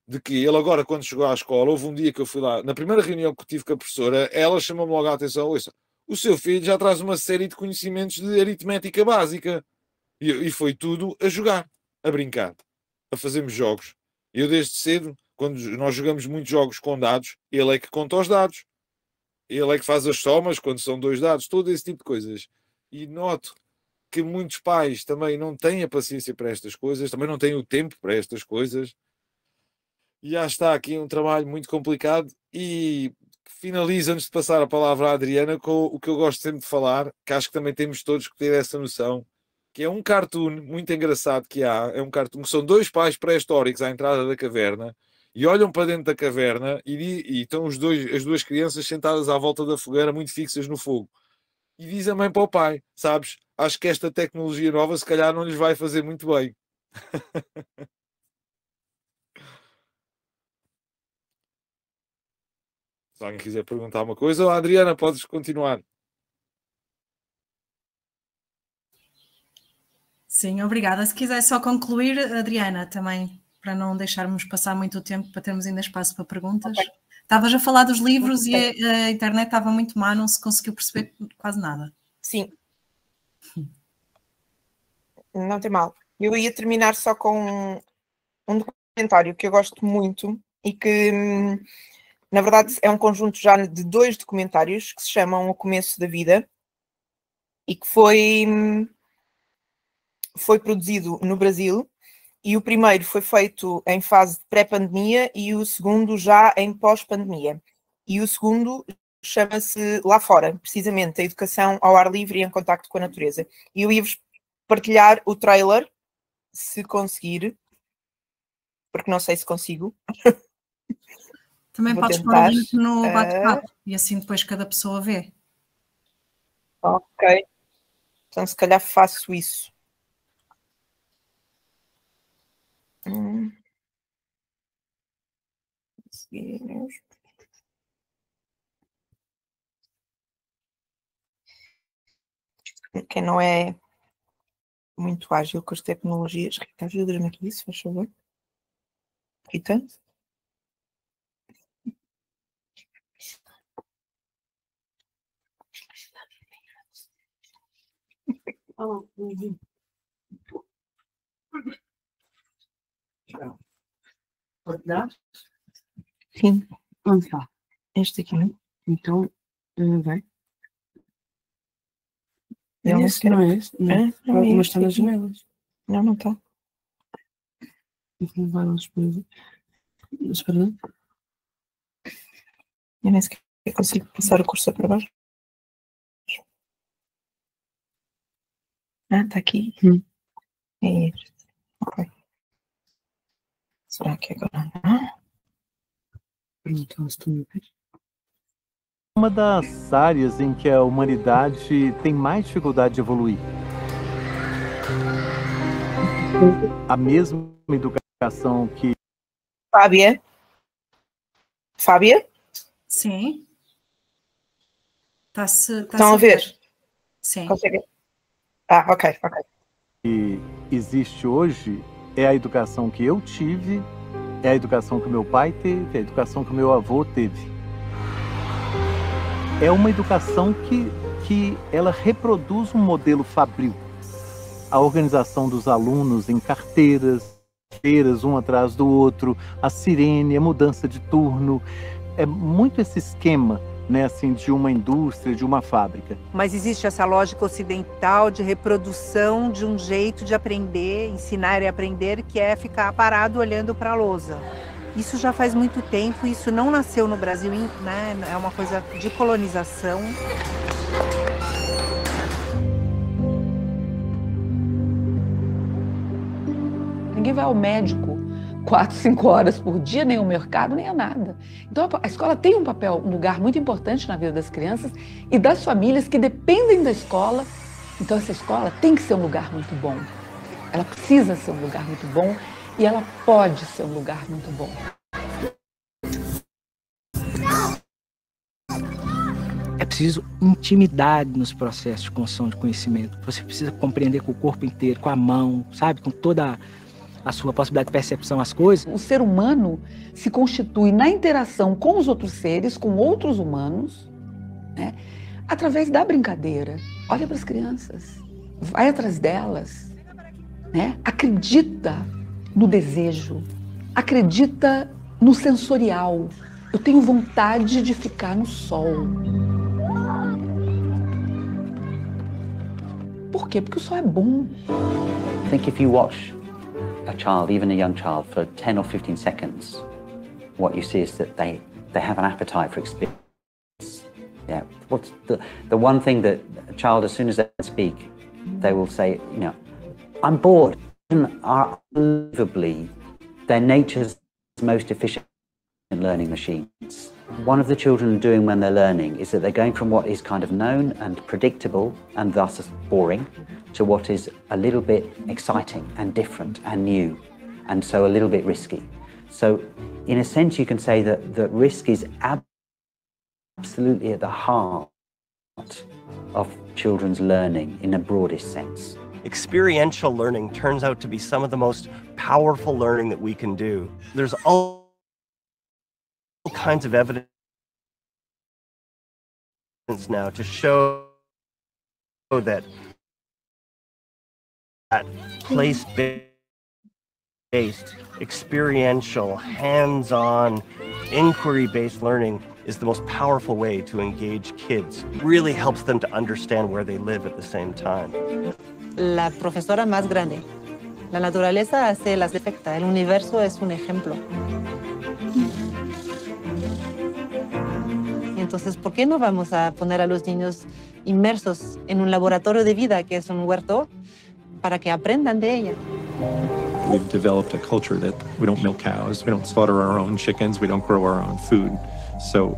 de que ele agora, quando chegou à escola, houve um dia que eu fui lá, na primeira reunião que tive com a professora, ela chamou-me logo a atenção: ouça, o seu filho já traz uma série de conhecimentos de aritmética básica. E foi tudo a jogar, a brincar, a fazermos jogos. Eu desde cedo, quando nós jogamos muitos jogos com dados, ele é que conta os dados. Ele é que faz as somas quando são dois dados, todo esse tipo de coisas. E noto que muitos pais também não têm a paciência para estas coisas, também não têm o tempo para estas coisas. E já está aqui um trabalho muito complicado e finalizo, antes de passar a palavra à Adriana, com o que eu gosto sempre de falar, que acho que também temos todos que ter essa noção, que é um cartoon muito engraçado que há, é um cartoon que são dois pais pré-históricos à entrada da caverna e olham para dentro da caverna e estão as duas crianças sentadas à volta da fogueira, muito fixas no fogo. E diz a mãe para o pai: sabes, acho que esta tecnologia nova se calhar não lhes vai fazer muito bem. Se alguém quiser perguntar uma coisa, Adriana, podes continuar.
Sim, obrigada. Se quiser só concluir, Adriana, também, para não deixarmos passar muito tempo, para termos ainda espaço para perguntas. Okay. Estavas a falar dos livros e a internet estava muito má, não se conseguiu perceber quase nada.
Sim. Não tem mal. Eu ia terminar só com um documentário que eu gosto muito e que, na verdade, é um conjunto já de 2 documentários que se chamam O Começo da Vida e que foi produzido no Brasil, e o primeiro foi feito em fase de pré-pandemia e o segundo já em pós-pandemia. E o segundo chama-se Lá Fora, precisamente, a educação ao ar livre e em contacto com a natureza. E eu ia-vos partilhar o trailer, se conseguir, porque não sei se consigo.
Também podes pôr o link no bate-papo e assim depois cada pessoa vê.
Ok. Então se calhar faço isso. Quem não é muito ágil com as tecnologias. Rita, ajudas-me aqui, se faz favor. Rita?
Pode dar?
Sim.
Onde está?
Este aqui, não?
Então, vai.
Não,
É esse, não é esse? Não,
não é
mas
este
está nas
aqui.
janelas.
Não está.
Então vai lá espera.
Eu nem sequer consigo passar o cursor para baixo. Está aqui. É este. Ok. Será que agora não?
Então, se tu me vês.
Uma das áreas em que a humanidade tem mais dificuldade de evoluir. A mesma educação que...
Fábia? Fábia?
Sim.
Estão a ver?
Sim.
Consegue? Ah, ok.
que existe hoje é a educação que eu tive, é a educação que meu pai teve, é a educação que meu avô teve. É uma educação que ela reproduz um modelo fabril. A organização dos alunos em carteiras um atrás do outro, a sirene, a mudança de turno, é muito esse esquema, né, assim, de uma indústria, de uma fábrica.
Mas existe essa lógica ocidental de reprodução de um jeito de aprender, ensinar e aprender, que é ficar parado olhando para a lousa. Isso já faz muito tempo, isso não nasceu no Brasil, né? É uma coisa de colonização.
Ninguém vai ao médico 4, 5 horas por dia, nem ao mercado, nem a nada. Então a escola tem um lugar muito importante na vida das crianças e das famílias que dependem da escola. Então essa escola tem que ser um lugar muito bom. Ela precisa ser um lugar muito bom e ela pode ser um lugar muito bom.
É preciso intimidade nos processos de construção de conhecimento. Você precisa compreender com o corpo inteiro, com a mão, sabe? Com toda a sua possibilidade de percepção às coisas.
O ser humano se constitui na interação com os outros seres, com outros humanos, né? Através da brincadeira. Olha para as crianças, vai atrás delas, né? Acredita no desejo, acredita no sensorial. Eu tenho vontade de ficar no sol. Por quê? Porque o sol é bom.
I think if you watch a child, even a young child, for 10 or 15 seconds, what you see is that they have an appetite for experience. Yeah. What's the one thing that a child, as soon as they speak, they will say, you know, I'm bored. Are unbelievably their nature's most efficient learning machines. One of the children doing when they're learning is that they're going from what is kind of known and predictable and thus boring to what is a little bit exciting and different and new and so a little bit risky. So in a sense you can say that risk is absolutely at the heart of children's learning in the broadest sense.
Experiential learning turns out to be some of the most powerful learning that we can do. There's all kinds of evidence now to show that place-based, experiential, hands-on, inquiry-based learning is the most powerful way to engage kids. It really helps them to understand where they live at the same time.
La profesora más grande. La naturaleza hace las defecta, el universo es un ejemplo. Y entonces, ¿por qué no vamos a poner a los niños inmersos en un laboratorio de vida, que es un huerto, para que aprendan de ella?
We've developed a culture that we don't milk cows, we don't slaughter our own chickens, we don't grow our own food. So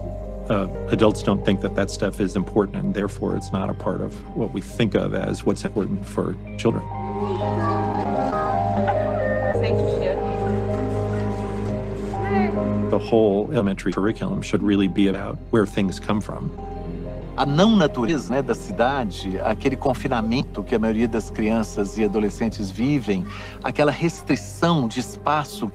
adults don't think that stuff is important, and therefore it's not a part of what we think of as what's important for children. The whole elementary curriculum should really be about where things come from
a não natureza, né, da cidade, aquele confinamento que a maioria das crianças e adolescentes vivem, aquela restrição de espaço,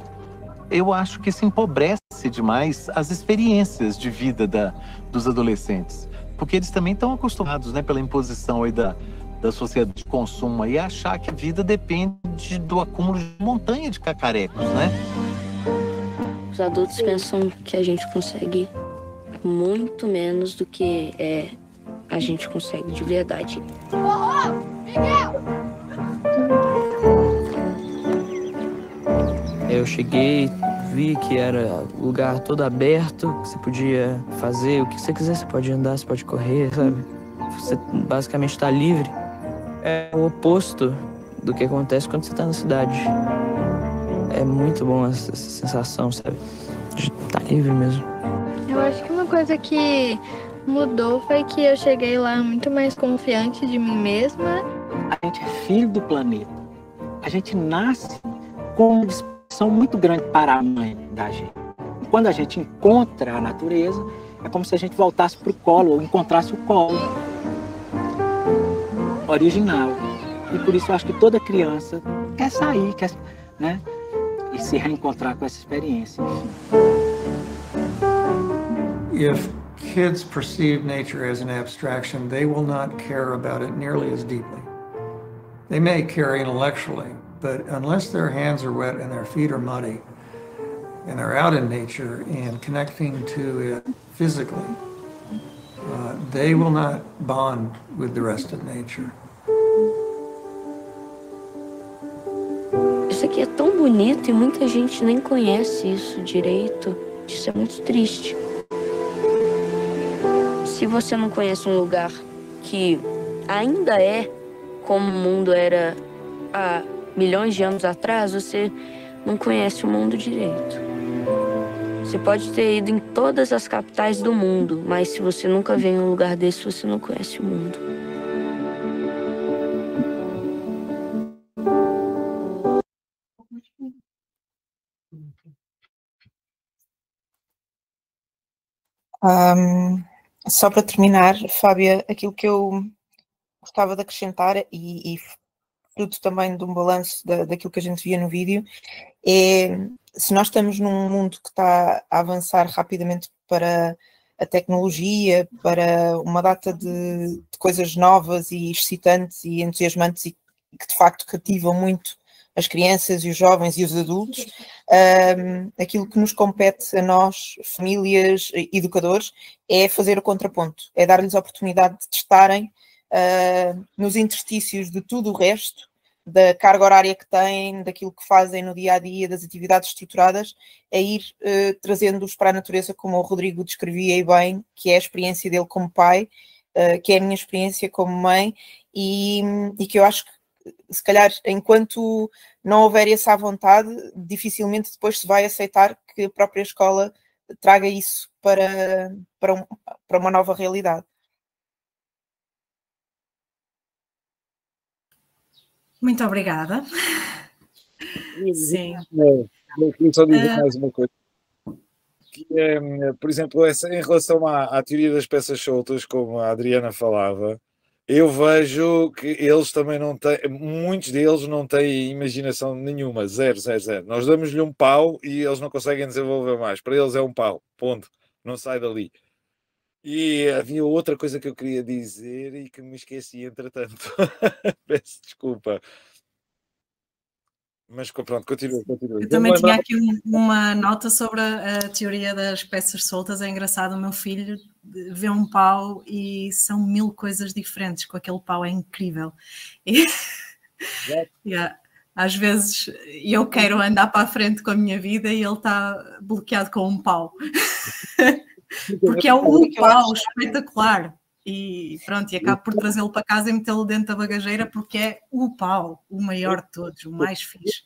eu acho que isso empobrece demais as experiências de vida dos adolescentes. Porque eles também estão acostumados, né, pela imposição aí da sociedade de consumo e achar que a vida depende do acúmulo de montanha de cacarecos, né?
Os adultos pensam que a gente consegue muito menos do que a gente consegue de verdade.
Eu cheguei, vi que era lugar todo aberto, que você podia fazer o que você quiser, você pode andar, você pode correr, sabe? Você basicamente está livre. É o oposto do que acontece quando você está na cidade. É muito bom essa sensação, sabe? De estar livre mesmo.
Eu acho que uma coisa que mudou foi que eu cheguei lá muito mais confiante de mim mesma.
A gente é filho do planeta. A gente nasce com uma disposição muito grande para a mãe da gente. E quando a gente encontra a natureza, é como se a gente voltasse para o colo, ou encontrasse o colo original. E por isso eu acho que toda criança quer sair, né? E se reencontrar com essa experiência.
If kids perceive nature as an abstraction, they will not care about it nearly as deeply. They may care intellectually, but unless their hands are wet and their feet are muddy, and they're out in nature and connecting to it physically, they will not bond with the rest of nature.
Isso aqui é tão bonito e muita gente nem conhece isso direito. Isso é muito triste. Se você não conhece um lugar que ainda é como o mundo era há milhões de anos atrás, você não conhece o mundo direito. Você pode ter ido em todas as capitais do mundo, mas se você nunca vem em um lugar desse, você não conhece o mundo.
Só para terminar, Fábia, aquilo que eu gostava de acrescentar e fruto também de um balanço daquilo que a gente via no vídeo, é se nós estamos num mundo que está a avançar rapidamente para a tecnologia, para uma data de coisas novas e excitantes e entusiasmantes e que de facto cativam muito as crianças e os jovens e os adultos, aquilo que nos compete a nós, famílias, educadores, é fazer o contraponto, é dar-lhes a oportunidade de testarem nos interstícios de tudo o resto, da carga horária que têm, daquilo que fazem no dia-a-dia, das atividades estruturadas, a ir trazendo-os para a natureza, como o Rodrigo descrevia e bem, que é a experiência dele como pai, que é a minha experiência como mãe, e que eu acho que se calhar, enquanto não houver essa vontade, dificilmente depois se vai aceitar que a própria escola traga isso para uma nova realidade.
Muito obrigada. Sim.
Eu queria só dizer mais uma coisa. Que é, por exemplo, em relação à teoria das peças soltas, como a Adriana falava, eu vejo que eles também não têm, muitos deles não têm imaginação nenhuma, zero. Nós damos-lhe um pau e eles não conseguem desenvolver mais. Para eles é um pau, ponto. Não sai dali. E havia outra coisa que eu queria dizer e que me esqueci, entretanto. Peço desculpa. Mas pronto, continua.
Eu também tinha aqui uma nota sobre a teoria das peças soltas. É engraçado, o meu filho vê um pau e são 1000 coisas diferentes com aquele pau, é incrível. E, às vezes eu quero andar para a frente com a minha vida e ele está bloqueado com um pau. Porque é um pau espetacular. E pronto, e acabo por trazê-lo para casa e metê-lo dentro da bagageira porque é o pau, o maior de todos, o mais fixe.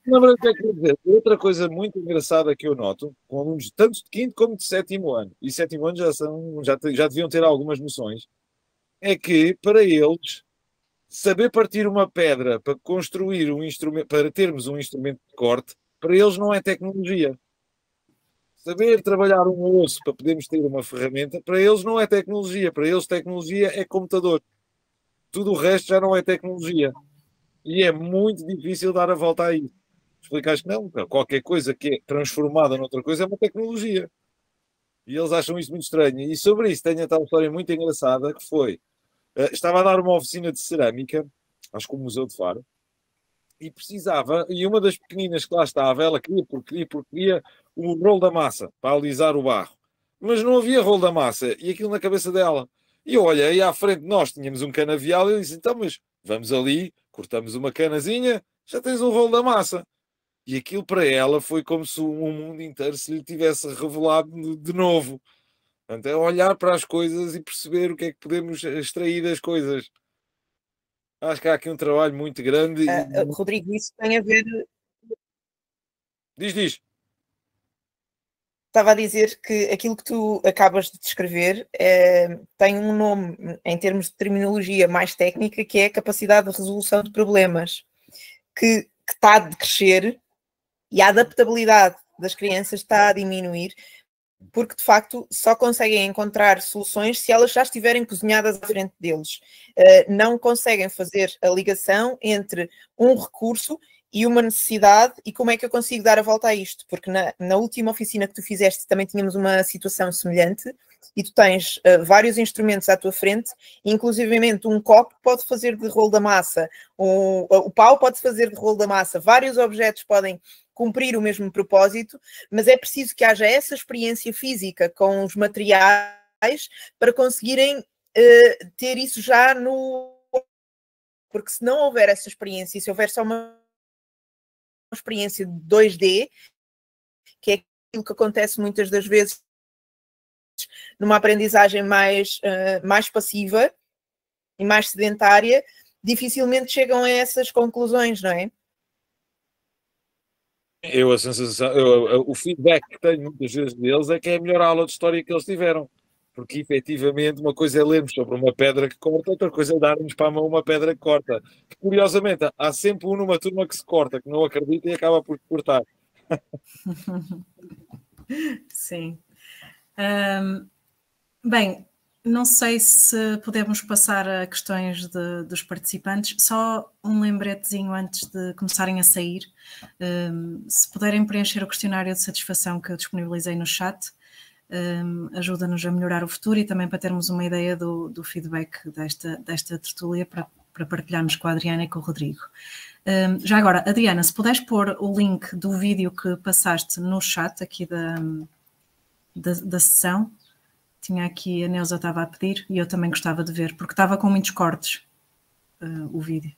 Na verdade, quero dizer, outra coisa muito engraçada que eu noto, com alunos tanto de quinto como de sétimo ano, e sétimo ano já deviam ter algumas noções, é que para eles saber partir uma pedra para construir um instrumento, para termos um instrumento de corte, para eles não é tecnologia. Saber trabalhar um osso para podermos ter uma ferramenta, para eles não é tecnologia, para eles tecnologia é computador. Tudo o resto já não é tecnologia. E é muito difícil dar a volta a isso. Explicaste que não, qualquer coisa que é transformada noutra coisa é uma tecnologia. E eles acham isso muito estranho. E sobre isso tenho até uma história muito engraçada que foi, estava a dar uma oficina de cerâmica, acho que o Museu de Faro, e precisava, e uma das pequeninas que lá estava, ela queria o rolo da massa para alisar o barro. Mas não havia rolo da massa, e aquilo na cabeça dela. E eu olhei à frente, nós tínhamos um canavial, e eu disse, então, mas vamos ali, cortamos uma canazinha, já tens um rolo da massa. E aquilo para ela foi como se o mundo inteiro se lhe tivesse revelado de novo. Portanto, é olhar para as coisas e perceber o que é que podemos extrair das coisas. Acho que há aqui um trabalho muito grande.
Rodrigo, isso tem a ver...
Diz.
Estava a dizer que aquilo que tu acabas de descrever tem um nome, em termos de terminologia mais técnica, que é a capacidade de resolução de problemas, que está a decrescer e a adaptabilidade das crianças está a diminuir, porque de facto só conseguem encontrar soluções se elas já estiverem cozinhadas à frente deles. Não conseguem fazer a ligação entre um recurso e uma necessidade e como é que eu consigo dar a volta a isto, porque na última oficina que tu fizeste também tínhamos uma situação semelhante e tu tens vários instrumentos à tua frente, inclusivamente um copo pode fazer de rolo da massa, o pau pode fazer de rolo da massa, vários objetos podem cumprir o mesmo propósito, mas é preciso que haja essa experiência física com os materiais para conseguirem ter isso já no... Porque se não houver essa experiência, se houver só uma experiência de 2D, que é aquilo que acontece muitas das vezes numa aprendizagem mais passiva e mais sedentária, dificilmente chegam a essas conclusões, não é?
O feedback que tenho muitas vezes deles é que é a melhor aula de história que eles tiveram. Porque, efetivamente, uma coisa é lermos sobre uma pedra que corta, outra coisa é darmos para a mão uma pedra que corta. Que, curiosamente, há sempre um numa turma que se corta, que não acredita e acaba por cortar.
Sim. Bem, não sei se podemos passar a questões dos participantes. Só um lembretezinho antes de começarem a sair. Se puderem preencher o questionário de satisfação que eu disponibilizei no chat, ajuda-nos a melhorar o futuro e também para termos uma ideia do feedback desta tertúlia para partilharmos com a Adriana e com o Rodrigo. Já agora, Adriana, se puderes pôr o link do vídeo que passaste no chat aqui da sessão. Tinha aqui, a Neuza estava a pedir e eu também gostava de ver, porque estava com muitos cortes o vídeo.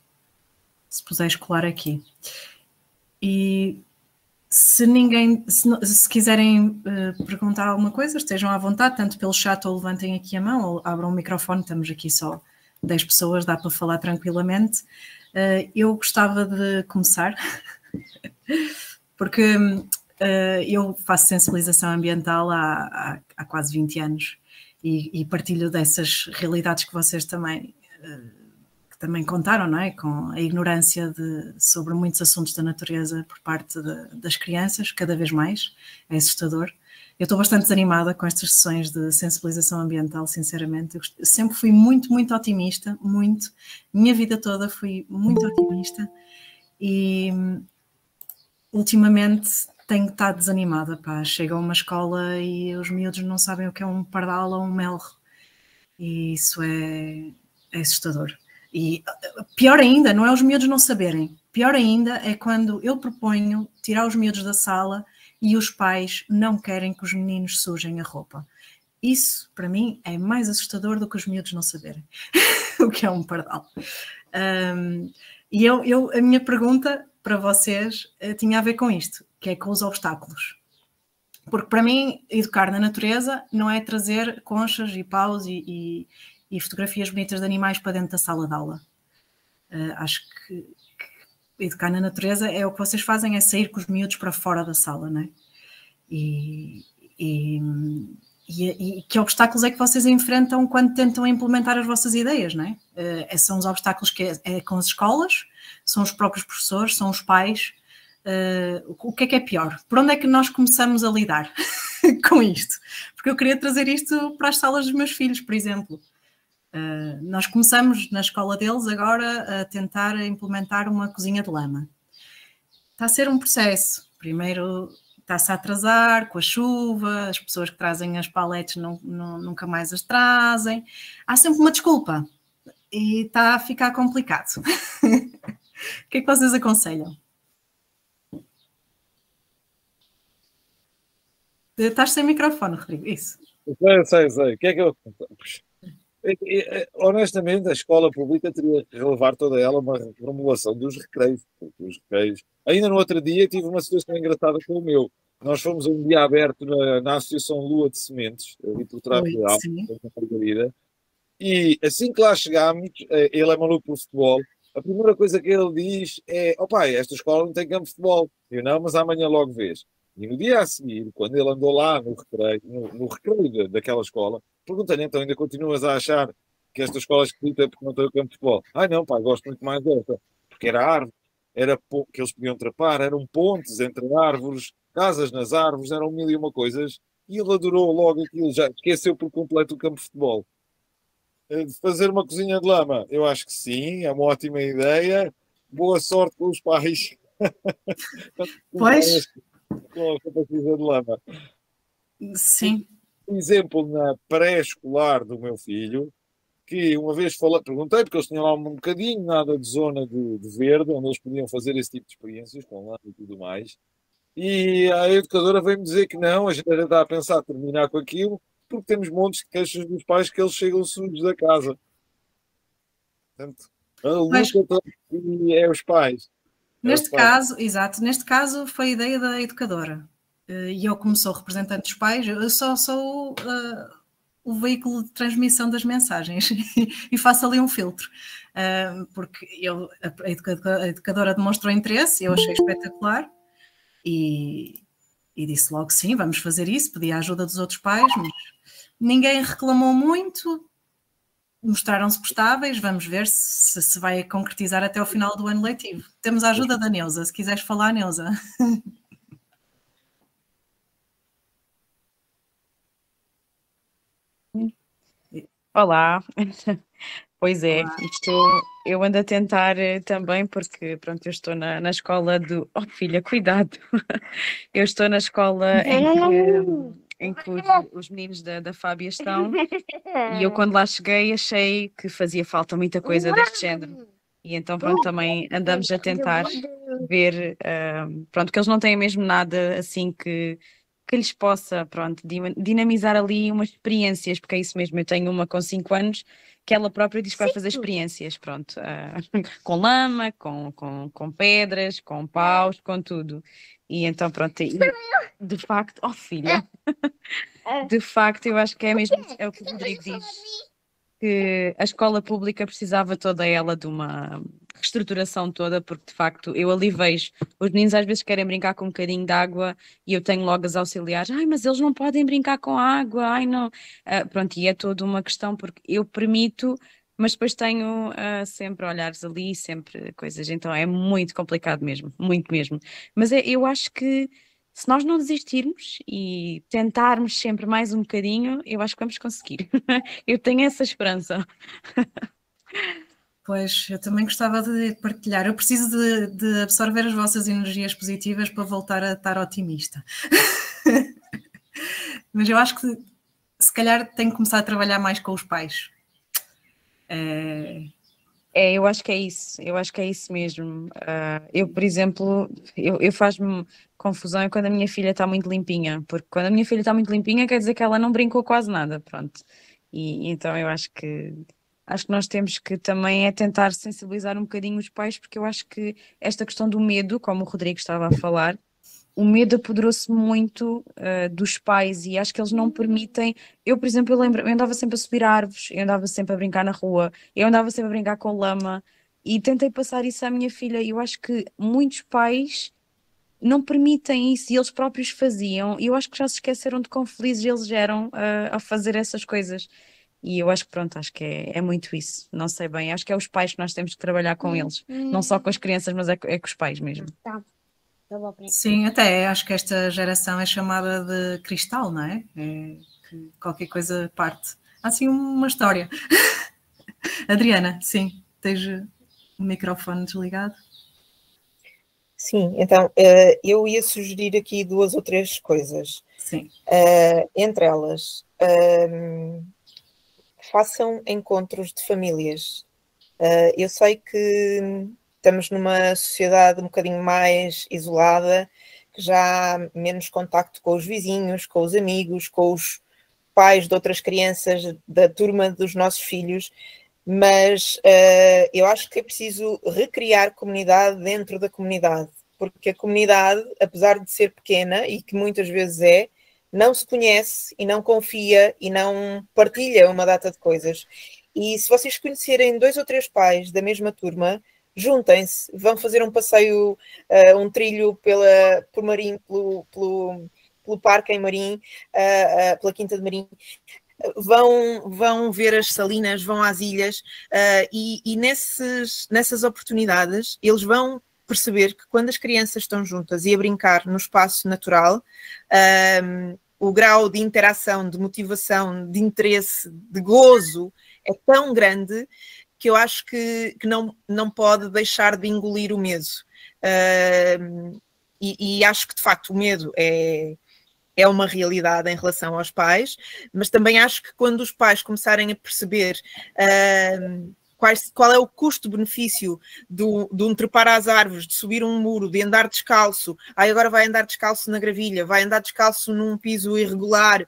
Se puderes colar aqui. E se quiserem perguntar alguma coisa, estejam à vontade, tanto pelo chat ou levantem aqui a mão, ou abram o microfone, estamos aqui só 10 pessoas, dá para falar tranquilamente. Eu gostava de começar, porque eu faço sensibilização ambiental há quase 20 anos e partilho dessas realidades que vocês também contaram, não é? Com a ignorância sobre muitos assuntos da natureza por parte das crianças, cada vez mais, é assustador. Eu estou bastante desanimada com estas sessões de sensibilização ambiental, sinceramente. Eu sempre fui muito, muito otimista, muito. Minha vida toda fui muito otimista e ultimamente tenho estado desanimada, pá. Chego a uma escola e os miúdos não sabem o que é um pardal ou um melro. E isso é assustador. E pior ainda, não é os miúdos não saberem. Pior ainda é quando eu proponho tirar os miúdos da sala e os pais não querem que os meninos sujem a roupa. Isso, para mim, é mais assustador do que os miúdos não saberem o que é um pardal. E a minha pergunta para vocês tinha a ver com isto, que é com os obstáculos. Porque para mim, educar na natureza não é trazer conchas e paus e fotografias bonitas de animais para dentro da sala de aula. Acho que educar na natureza é o que vocês fazem, é sair com os miúdos para fora da sala, não é? E que obstáculos é que vocês enfrentam quando tentam implementar as vossas ideias, não é? São os obstáculos que é com as escolas, são os próprios professores, são os pais. O que é pior? Por onde é que nós começamos a lidar? com isto, porque eu queria trazer isto para as salas dos meus filhos, por exemplo. Nós começamos na escola deles agora a tentar implementar uma cozinha de lama. Está a ser um processo. Primeiro está-se a atrasar com a chuva, as pessoas que trazem as paletes nunca mais as trazem. Há sempre uma desculpa e está a ficar complicado. O que é que vocês aconselham? Estás sem microfone, Rodrigo. Isso.
Sei. O que é que eu... Honestamente, a escola pública teria que relevar toda ela uma reformulação dos recreios. Ainda no outro dia tive uma situação engraçada com o meu. Nós fomos um dia aberto na Associação Lua de Sementes, ali por trás de Margarida, e assim que lá chegámos, ele é maluco por futebol, a primeira coisa que ele diz é: ó pai, esta escola não tem campo de futebol. Eu não, mas amanhã logo vês. E no dia a seguir, quando ele andou lá no recreio daquela escola, perguntei-lhe: então ainda continuas a achar que esta escola é escrita porque não tem o campo de futebol? Ah não, pai, gosto muito mais desta. Porque era árvore, que eles podiam trepar, eram pontes entre árvores, casas nas árvores, eram 1001 coisas, e ele adorou logo aquilo, já esqueceu por completo o campo de futebol. De fazer uma cozinha de lama, eu acho que sim, é uma ótima ideia. Boa sorte com os pais.
Pois.
Com a cozinha de lama.
Sim.
Um exemplo na pré-escolar do meu filho, que uma vez perguntei, porque eles tinham lá um bocadinho nada de zona de verde, onde eles podiam fazer esse tipo de experiências, com lama e tudo mais. E a educadora veio-me dizer que não, a gente já está a pensar terminar com aquilo, porque temos montes de queixas dos pais que eles chegam sujos da casa. Portanto, a luta é os pais.
Neste caso, exato, neste caso foi a ideia da educadora. E eu, como sou representante dos pais, eu só sou o veículo de transmissão das mensagens e faço ali um filtro. Porque a educadora demonstrou interesse, eu achei espetacular e disse logo sim, vamos fazer isso, pedi a ajuda dos outros pais, mas ninguém reclamou muito, mostraram-se gostáveis, vamos ver se vai concretizar até o final do ano letivo. Temos a ajuda da Neuza, se quiseres falar, Neuza.
Olá, pois é, eu ando a tentar também, porque pronto, eu estou na escola do... Oh filha, cuidado! Eu estou na escola em que os meninos da Fábia estão, e eu quando lá cheguei achei que fazia falta muita coisa deste género. E então pronto, também andamos a tentar ver, pronto, que eles não têm mesmo nada assim que lhes possa, pronto, dinamizar ali umas experiências, porque é isso mesmo, eu tenho uma com 5 anos que ela própria diz que vai fazer experiências, pronto, com lama, com pedras, com paus, com tudo. E então pronto, de facto, oh filha, de facto eu acho que é mesmo, é o que o Rodrigo diz, que a escola pública precisava toda ela de uma reestruturação toda, porque de facto eu ali vejo, os meninos às vezes querem brincar com um bocadinho de água e eu tenho logo as auxiliares, ai mas eles não podem brincar com água, ai não, pronto, e é toda uma questão porque eu permito, mas depois tenho sempre olhares ali, sempre coisas, então é muito complicado mesmo, muito mesmo, mas eu acho que se nós não desistirmos e tentarmos sempre mais um bocadinho, eu acho que vamos conseguir. Eu tenho essa esperança.
Pois, eu também gostava de partilhar. Eu preciso de absorver as vossas energias positivas para voltar a estar otimista. Mas eu acho que se calhar tenho que começar a trabalhar mais com os pais.
Eu acho que é isso, eu acho que é isso mesmo. Eu, por exemplo, eu faz-me confusão quando a minha filha está muito limpinha, porque quando a minha filha está muito limpinha quer dizer que ela não brincou quase nada, pronto. E então eu acho que nós temos que também tentar sensibilizar um bocadinho os pais, porque eu acho que esta questão do medo, como o Rodrigo estava a falar, o medo apoderou-se muito dos pais e acho que eles não permitem. Eu, por exemplo, eu andava sempre a subir árvores, eu andava sempre a brincar na rua, eu andava sempre a brincar com lama e tentei passar isso à minha filha. E eu acho que muitos pais não permitem isso e eles próprios faziam. E eu acho que já se esqueceram de quão felizes eles eram a fazer essas coisas. E eu acho que pronto, acho que é muito isso. Não sei bem, acho que é os pais que nós temos que trabalhar com eles, não só com as crianças, mas é com os pais mesmo.
Sim, até acho que esta geração é chamada de cristal, não é? É que qualquer coisa parte. Há assim uma história. Adriana, sim, tens o microfone desligado.
Sim, então eu ia sugerir aqui 2 ou 3 coisas.
Sim.
Entre elas, façam encontros de famílias. Eu sei que estamos numa sociedade um bocadinho mais isolada, que já há menos contacto com os vizinhos, com os amigos, com os pais de outras crianças da turma dos nossos filhos, mas eu acho que é preciso recriar comunidade dentro da comunidade, porque a comunidade, apesar de ser pequena, e que muitas vezes não se conhece e não confia e não partilha uma data de coisas. E se vocês conhecerem 2 ou 3 pais da mesma turma, juntem-se, vão fazer um passeio, um trilho por Marim, pelo parque em Marim, pela Quinta de Marim, vão ver as salinas, vão às ilhas, e nessas oportunidades eles vão perceber que quando as crianças estão juntas e a brincar no espaço natural, o grau de interação, de motivação, de interesse, de gozo é tão grande que eu acho que não pode deixar de engolir o medo. E acho que, de facto, o medo é uma realidade em relação aos pais, mas também acho que quando os pais começarem a perceber qual é o custo-benefício de um trepar às árvores, de subir um muro, de andar descalço, agora vai andar descalço na gravilha, vai andar descalço num piso irregular,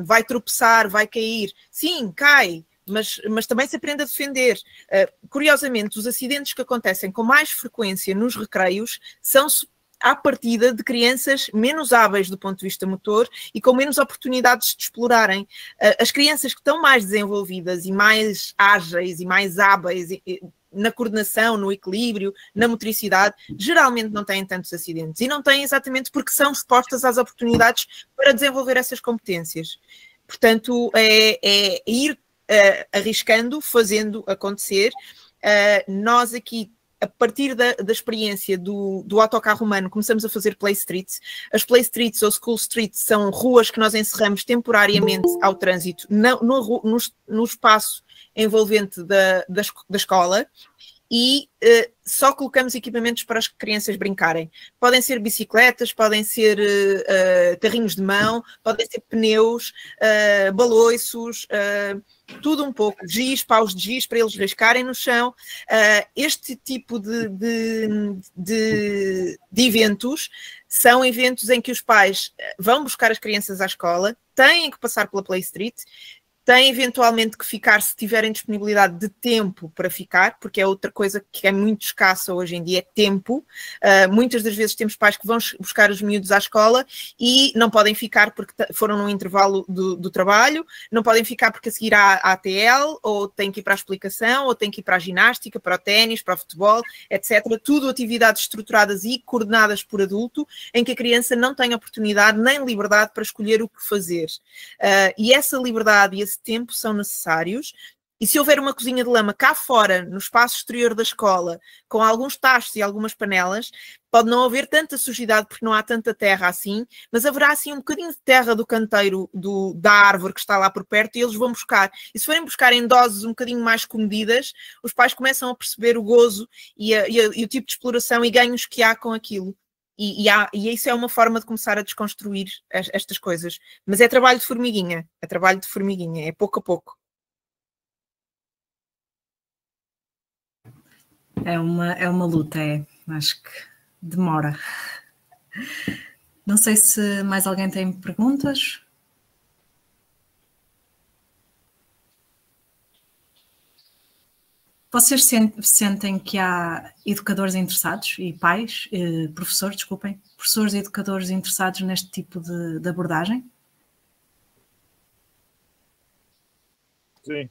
vai tropeçar, vai cair. Sim, cai, mas também se aprende a defender. Curiosamente, os acidentes que acontecem com mais frequência nos recreios são à partida de crianças menos hábeis do ponto de vista motor e com menos oportunidades de explorarem. As crianças que estão mais desenvolvidas e mais ágeis e mais hábeis na coordenação, no equilíbrio, na motricidade, geralmente não têm tantos acidentes. E não têm exatamente porque são expostas às oportunidades para desenvolver essas competências. Portanto, é ir arriscando, fazendo acontecer. Nós aqui, a partir da experiência do autocarro humano, começamos a fazer play streets. As play streets ou school streets são ruas que nós encerramos temporariamente ao trânsito no espaço envolvente da escola, e só colocamos equipamentos para as crianças brincarem. Podem ser bicicletas, podem ser carrinhos de mão, podem ser pneus, baloiços, tudo um pouco, giz, paus de giz para eles riscarem no chão. Este tipo de eventos são eventos em que os pais vão buscar as crianças à escola, têm que passar pela Play Street, têm eventualmente que ficar se tiverem disponibilidade de tempo para ficar, porque é outra coisa que é muito escassa hoje em dia, é tempo. Muitas das vezes temos pais que vão buscar os miúdos à escola e não podem ficar porque foram num intervalo do trabalho, não podem ficar porque a seguir há ATL, ou têm que ir para a explicação, ou têm que ir para a ginástica, para o ténis, para o futebol, etc. Tudo atividades estruturadas e coordenadas por adulto, em que a criança não tem oportunidade nem liberdade para escolher o que fazer. E essa liberdade e esse tempo são necessários. E se houver uma cozinha de lama cá fora, no espaço exterior da escola, com alguns tachos e algumas panelas, pode não haver tanta sujidade porque não há tanta terra assim, mas haverá assim um bocadinho de terra do canteiro da árvore que está lá por perto, e eles vão buscar. E se forem buscar em doses um bocadinho mais comedidas, os pais começam a perceber o gozo e o tipo de exploração e ganhos que há com aquilo. E isso é uma forma de começar a desconstruir estas coisas. Mas é trabalho de formiguinha, é pouco a pouco.
É uma luta, acho que demora. Não sei se mais alguém tem perguntas. Vocês sentem que há educadores interessados e pais, professores e educadores interessados neste tipo de abordagem?
Sim,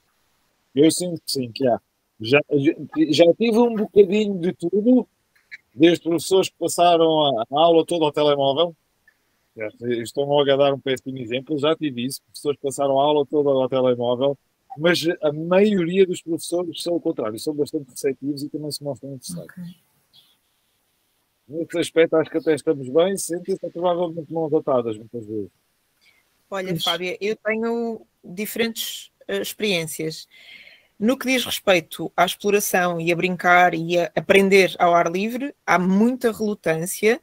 eu sinto que sim, que há. Já tive um bocadinho de tudo, desde professores que passaram a aula toda ao telemóvel. Estou logo a dar um péssimo exemplo, já tive isso, professores que passaram a aula toda ao telemóvel, mas a maioria dos professores são o contrário, são bastante receptivos e também se mostram interessados. Okay. Nesse aspecto, acho que até estamos bem, sentem-se provavelmente mãos atadas, muitas vezes.
Olha, Fábia, eu tenho diferentes experiências. No que diz respeito à exploração e a brincar e a aprender ao ar livre, há muita relutância,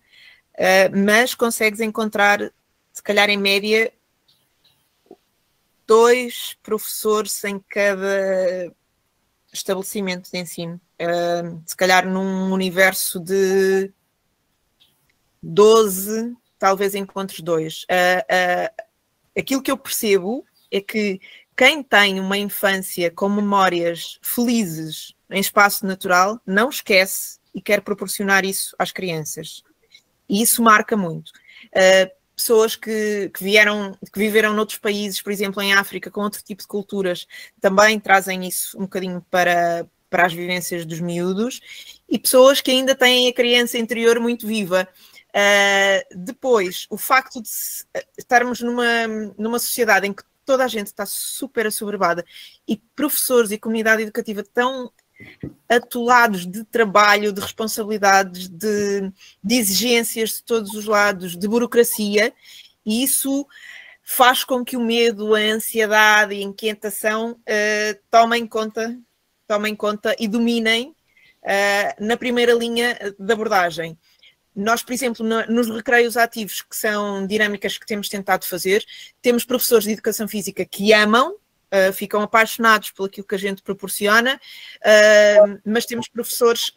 mas consegues encontrar, se calhar em média, 2 professores em cada estabelecimento de ensino. Se calhar num universo de 12, talvez encontres 2. Aquilo que eu percebo é que quem tem uma infância com memórias felizes em espaço natural não esquece e quer proporcionar isso às crianças. E isso marca muito. Pessoas que viveram noutros países, por exemplo, em África, com outro tipo de culturas, também trazem isso um bocadinho para as vivências dos miúdos, e pessoas que ainda têm a criança interior muito viva. Depois, o facto de estarmos numa sociedade em que toda a gente está super assoberbada e professores e comunidade educativa tão atolados de trabalho, de responsabilidades, de exigências de todos os lados, de burocracia, e isso faz com que o medo, a ansiedade e a inquietação tomem conta e dominem na primeira linha de abordagem. Nós, por exemplo, nos recreios ativos, que são dinâmicas que temos tentado fazer, temos professores de educação física que amam, ficam apaixonados por aquilo que a gente proporciona, mas temos professores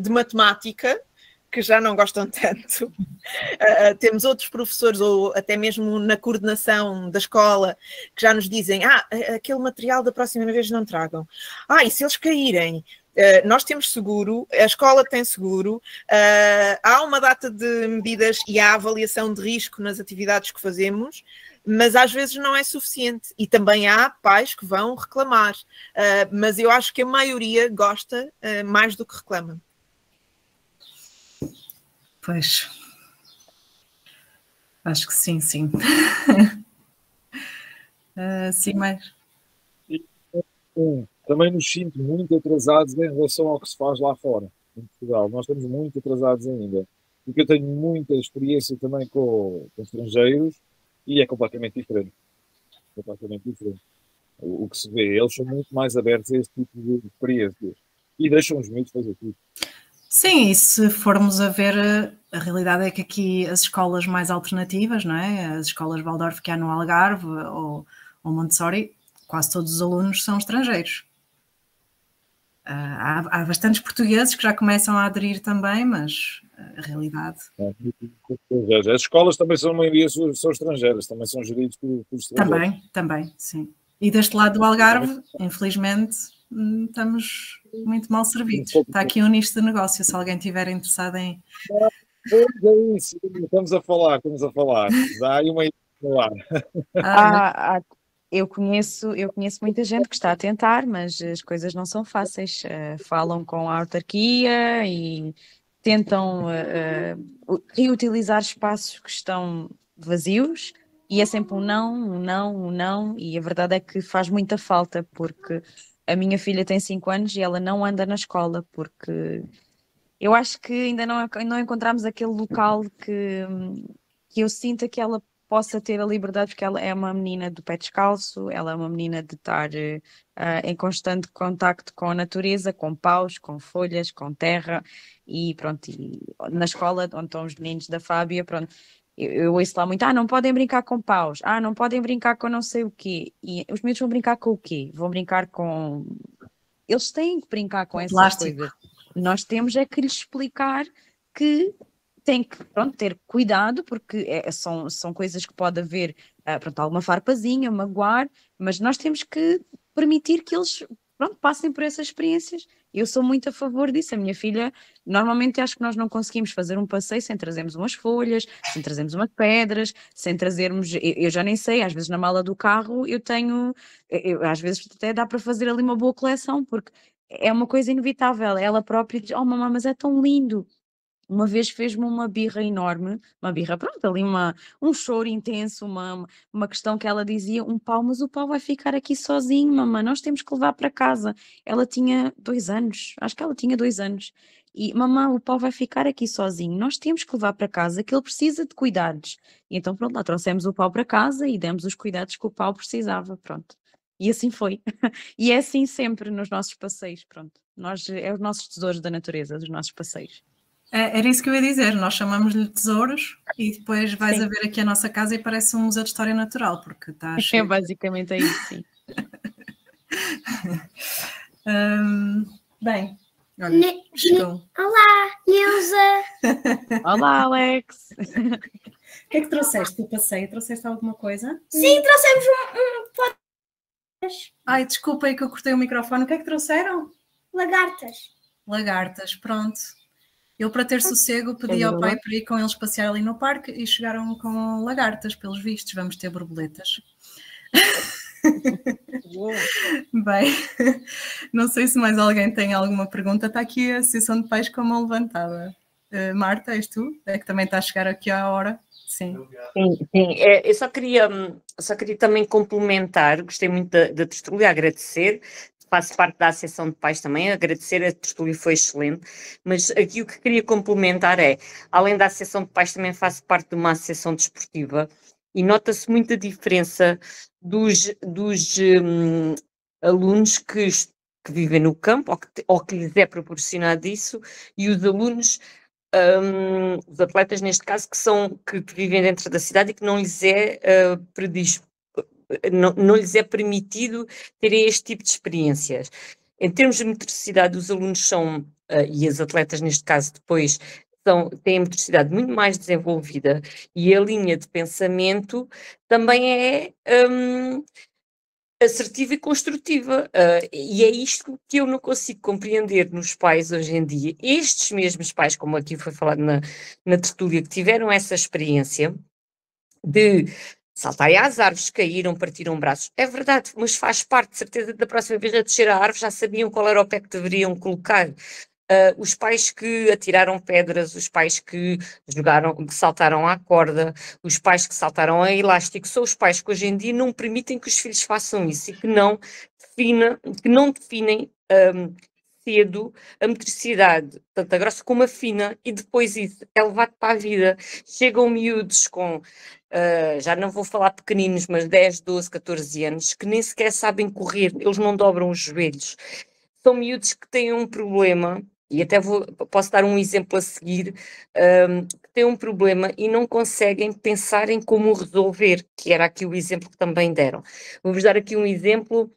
de matemática que já não gostam tanto. Temos outros professores, ou até mesmo na coordenação da escola, que já nos dizem, aquele material da próxima vez não tragam. E se eles caírem? Nós temos seguro, a escola tem seguro, há uma data de medidas e há avaliação de risco nas atividades que fazemos, mas às vezes não é suficiente. E também há pais que vão reclamar, mas eu acho que a maioria gosta mais do que reclama.
Pois, acho que sim. Sim, mais.
Também nos sinto muito atrasados em relação ao que se faz lá fora, em Portugal. Nós estamos muito atrasados ainda. Porque eu tenho muita experiência também com estrangeiros e é completamente diferente. O que se vê, eles são muito mais abertos a este tipo de experiências e deixam os miúdos fazer tudo.
Sim, e se formos a ver, a realidade é que aqui as escolas mais alternativas, não é? As escolas Waldorf que há no Algarve ou Montessori, quase todos os alunos são estrangeiros. Há bastantes portugueses que já começam a aderir também, mas a realidade...
As escolas também são, a maioria são estrangeiras, também são geridas por estrangeiros.
Também, sim. E deste lado do Algarve, infelizmente, estamos muito mal servidos. Está aqui um nicho de negócio, se alguém estiver interessado em...
É isso, estamos a falar. Dá aí uma ideia no ar.
Eu conheço muita gente que está a tentar, mas as coisas não são fáceis. Falam com a autarquia e tentam reutilizar espaços que estão vazios e é sempre um não, e a verdade é que faz muita falta, porque a minha filha tem 5 anos e ela não anda na escola, porque eu acho que ainda não encontramos aquele local que eu sinta que ela possa ter a liberdade, porque ela é uma menina do pé descalço, ela é uma menina de estar em constante contacto com a natureza, com paus, com folhas, com terra, e pronto, e na escola onde estão os meninos da Fábia, pronto, eu ouço lá muito, não podem brincar com paus, não podem brincar com não sei o quê, e os meninos vão brincar com o quê? Vão brincar com... Eles têm que brincar com essas coisas. Nós temos é que lhes explicar que tem que, ter cuidado, porque são coisas que pode haver, alguma farpazinha, magoar, mas nós temos que permitir que eles, passem por essas experiências. Eu sou muito a favor disso. A minha filha, normalmente acho que nós não conseguimos fazer um passeio sem trazermos umas folhas, sem trazermos umas pedras, sem trazermos, eu já nem sei, às vezes na mala do carro eu tenho, às vezes até dá para fazer ali uma boa coleção, porque é uma coisa inevitável. Ela própria diz, mamãe, mas é tão lindo. Uma vez fez-me uma birra enorme, ali um choro intenso, uma questão que ela dizia, um pau, mas o pau vai ficar aqui sozinho, mamãe, nós temos que levar para casa. Ela tinha 2 anos, acho que ela tinha 2 anos, e mamã, o Pau vai ficar aqui sozinho, nós temos que levar para casa que ele precisa de cuidados. E então pronto, lá trouxemos o Pau para casa e demos os cuidados que o Pau precisava, pronto. E assim foi. E é assim sempre nos nossos passeios, pronto. É os nossos tesouros da natureza, dos nossos passeios.
Era isso que eu ia dizer, nós chamamos-lhe tesouros e depois vais
Sim.
a ver aqui a nossa casa e parece um museu de história natural, porque está
É
cheio.
basicamente isso, sim.
Bem, olha, chegou.
Olá, Neuza!
Olá, Alex!
O que é que trouxeste do passeio? Trouxeste alguma coisa?
Sim, trouxemos um
Ai, desculpa aí que eu cortei o microfone. O que é que trouxeram?
lagartas.
Lagartas, pronto. Eu, para ter sossego, pedi ao pai para ir com eles passear ali no parque e chegaram com lagartas, pelos vistos. Vamos ter borboletas. Bem, não sei se mais alguém tem alguma pergunta. Está aqui a sessão de pais com a mão levantada. Marta, és tu? É que também está a chegar aqui à hora. Sim.
Sim. Eu só queria também complementar, gostei muito da tertúlia, agradecer. Faço parte da Associação de Pais também, agradecer, a tertúlia foi excelente, mas aqui o que queria complementar é, além da Associação de Pais, também faço parte de uma associação desportiva e nota-se muita diferença dos alunos que vivem no campo ou que lhes é proporcionado isso e os alunos, os atletas neste caso, que vivem dentro da cidade e que não lhes é não lhes é permitido terem este tipo de experiências. Em termos de motricidade, os alunos são, e as atletas neste caso depois, têm a motricidade muito mais desenvolvida e a linha de pensamento também é assertiva e construtiva. E é isto que eu não consigo compreender nos pais hoje em dia. Estes mesmos pais, como aqui foi falado na tertúlia, que tiveram essa experiência de saltarem às árvores, caíram, partiram braços. É verdade, mas faz parte, de certeza, da próxima vez a descer a árvore já sabiam qual era o pé que deveriam colocar. Os pais que atiraram pedras, os pais que saltaram à corda, os pais que saltaram a elástico, são os pais que hoje em dia não permitem que os filhos façam isso e que não definem cedo a motricidade, tanto a grossa como a fina, e depois isso é levado para a vida. Chegam miúdos com, já não vou falar pequeninos, mas 10, 12, 14 anos, que nem sequer sabem correr, eles não dobram os joelhos. São miúdos que têm um problema, e até posso dar um exemplo a seguir, que têm um problema e não conseguem pensar em como resolver, que era aqui o exemplo que também deram. Vou-vos dar aqui um exemplo.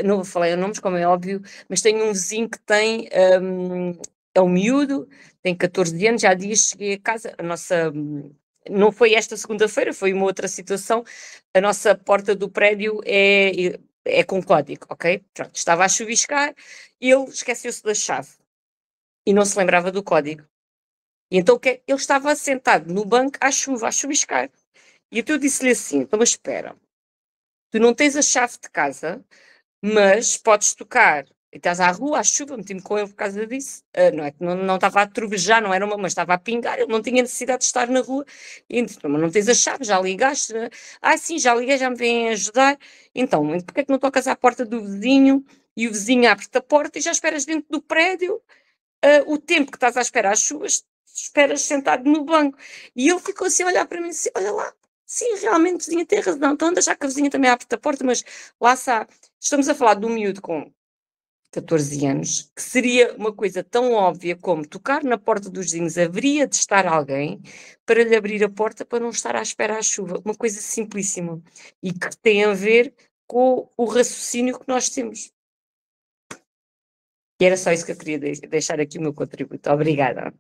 Não vou falar em nomes, como é óbvio, mas tenho um vizinho que tem, é um miúdo, tem 14 anos, já há dias cheguei a casa, não foi esta segunda-feira, foi uma outra situação, a nossa porta do prédio é com código, ok? Pronto, estava a chuviscar, ele esqueceu-se da chave e não se lembrava do código. E então ele estava sentado no banco à chuva, a chuviscar. E então eu disse-lhe assim, então mas espera, tu não tens a chave de casa, mas podes tocar, e estás à rua, à chuva, meti-me com ele por causa disso, não é que não estava a trovejar, não era mas estava a pingar, ele não tinha necessidade de estar na rua, e disse, mas não tens a chave, já ligaste? Sim, já liguei, já me vêm ajudar, então, porque é que não tocas à porta do vizinho, e o vizinho abre-te a porta e já esperas dentro do prédio, o tempo que estás à espera às chuvas, esperas sentado no banco, e ele ficou assim a olhar para mim e disse, olha lá, sim, realmente a vizinha tem razão, então anda já que a vizinha também abre-te a porta, mas lá está, estamos a falar de um miúdo com 14 anos, que seria uma coisa tão óbvia como tocar na porta dos vizinhos, haveria de estar alguém para lhe abrir a porta para não estar à espera à chuva, uma coisa simplíssima, e que tem a ver com o raciocínio que nós temos. E era só isso que eu queria deixar aqui o meu contributo. Obrigada.